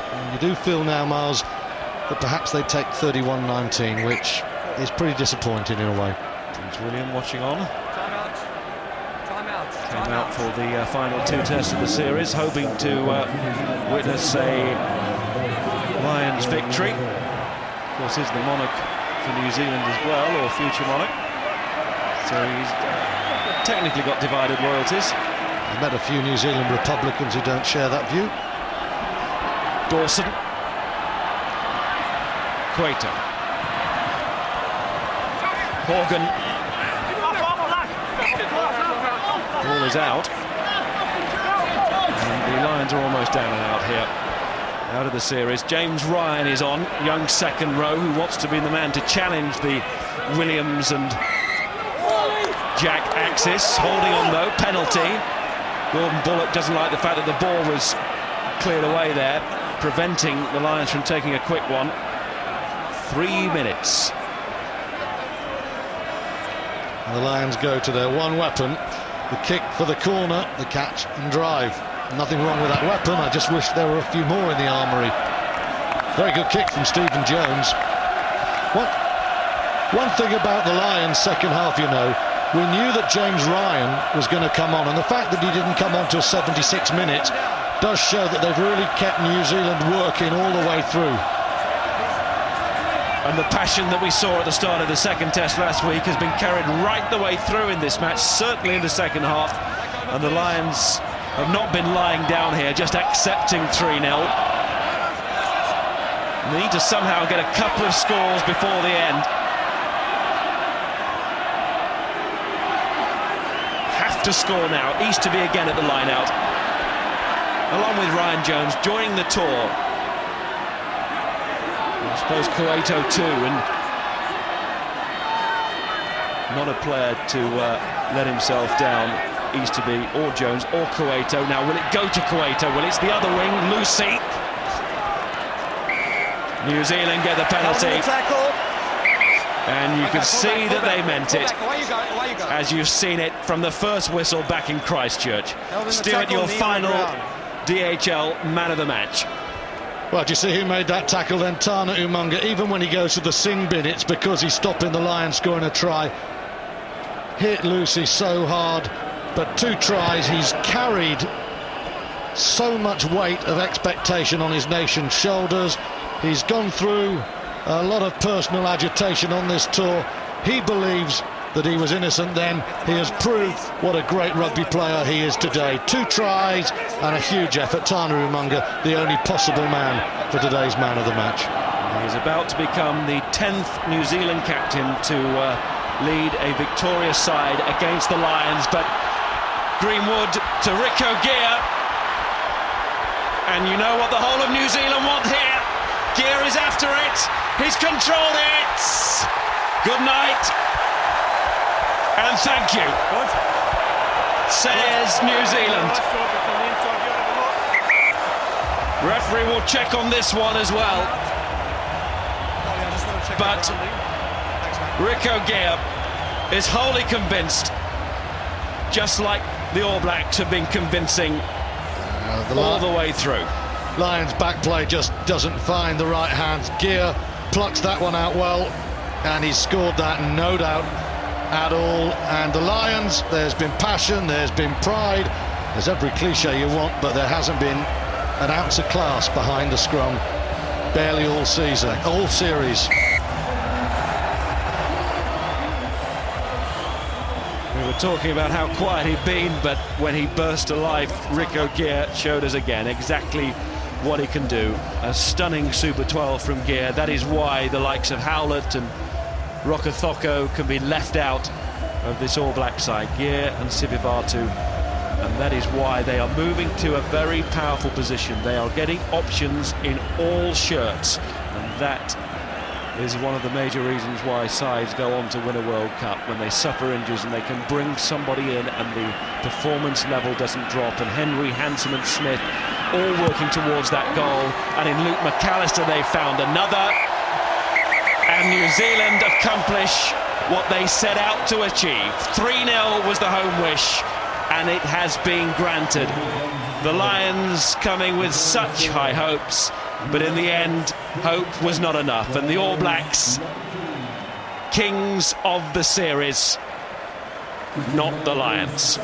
And you do feel now, Miles, that perhaps they take 31-19, which is pretty disappointing in a way. James William watching on. Time Came out for the final 2 tests of the series, hoping to witness a Lions victory. Of course, he's the monarch for New Zealand as well, or future monarch. So he's technically got divided loyalties. I've met a few New Zealand Republicans who don't share that view. Dawson. Cueto. Horgan. Ball is out. And the Lions are almost down and out here. Out of the series. James Ryan is on, young second row, who wants to be the man to challenge the Williams and Jack axis. Holding on though, penalty. Gordon Bullock doesn't like the fact that the ball was cleared away there, preventing the Lions from taking a quick one. 3 minutes. And the Lions go to their one weapon, the kick for the corner, the catch and drive. Nothing wrong with that weapon, I just wish there were a few more in the armoury. Very good kick from Stephen Jones. One thing about the Lions second half, you know, we knew that James Ryan was going to come on, and the fact that he didn't come on till 76 minutes does show that they've really kept New Zealand working all the way through. And the passion that we saw at the start of the second test last week has been carried right the way through in this match, certainly in the second half. And the Lions have not been lying down here, just accepting 3-0. Need to somehow get a couple of scores before the end. Have to score now. Easterby again at the line-out, along with Ryan Jones joining the tour. I suppose Cueto too, and not a player to let himself down. Easterby or Jones or Cueto. Now will it go to Cueto? Well, it's the other wing, Lucy. New Zealand get the penalty. And you can see that they meant it, as you've seen it from the first whistle back in Christchurch. Stuart, your final DHL man of the match. Well, do you see who made that tackle then? Tana Umunga. Even when he goes to the sing bin, it's because he's stopping the Lions scoring a try. hit Lucy so hard, but 2 tries, he's carried so much weight of expectation on his nation's shoulders. He's gone through a lot of personal agitation on this tour. He believes that he was innocent then. He has proved what a great rugby player he is today. 2 tries and a huge effort. Tana Umunga, the only possible man for today's man of the match. He's about to become the 10th New Zealand captain to lead a victorious side against the Lions, but Greenwood to Rico Gear, and you know what the whole of New Zealand want here. Gear is after it, he's controlled it. Good night and thank you, says New Zealand. Referee will check on this one as well, but Rico Gear is wholly convinced, just like the All Blacks have been convincing all the way through. Lions back play just doesn't find the right hands. Gear plucks that one out well, and he's scored that, no doubt at all. And the Lions, there's been passion, there's been pride, there's every cliche you want, but there hasn't been an ounce of class behind the scrum barely all season, all series. We were talking about how quiet he'd been, but when he burst to life, Rico Gear showed us again exactly what he can do. A stunning Super 12 from Gear. That is why the likes of Howlett and Rokethoko can be left out of this All Black side. Gear and Sivivatu, and that is why they are moving to a very powerful position. They are getting options in all shirts, and that is one of the major reasons why sides go on to win a World Cup, when they suffer injuries and they can bring somebody in and the performance level doesn't drop. And Henry, Hansen and Smith all working towards that goal, and in Luke McAllister they found another, and New Zealand accomplish what they set out to achieve. 3-0 was the home wish, and it has been granted. The Lions coming with such high hopes, but in the end, hope was not enough, and the All Blacks, kings of the series, not the Lions.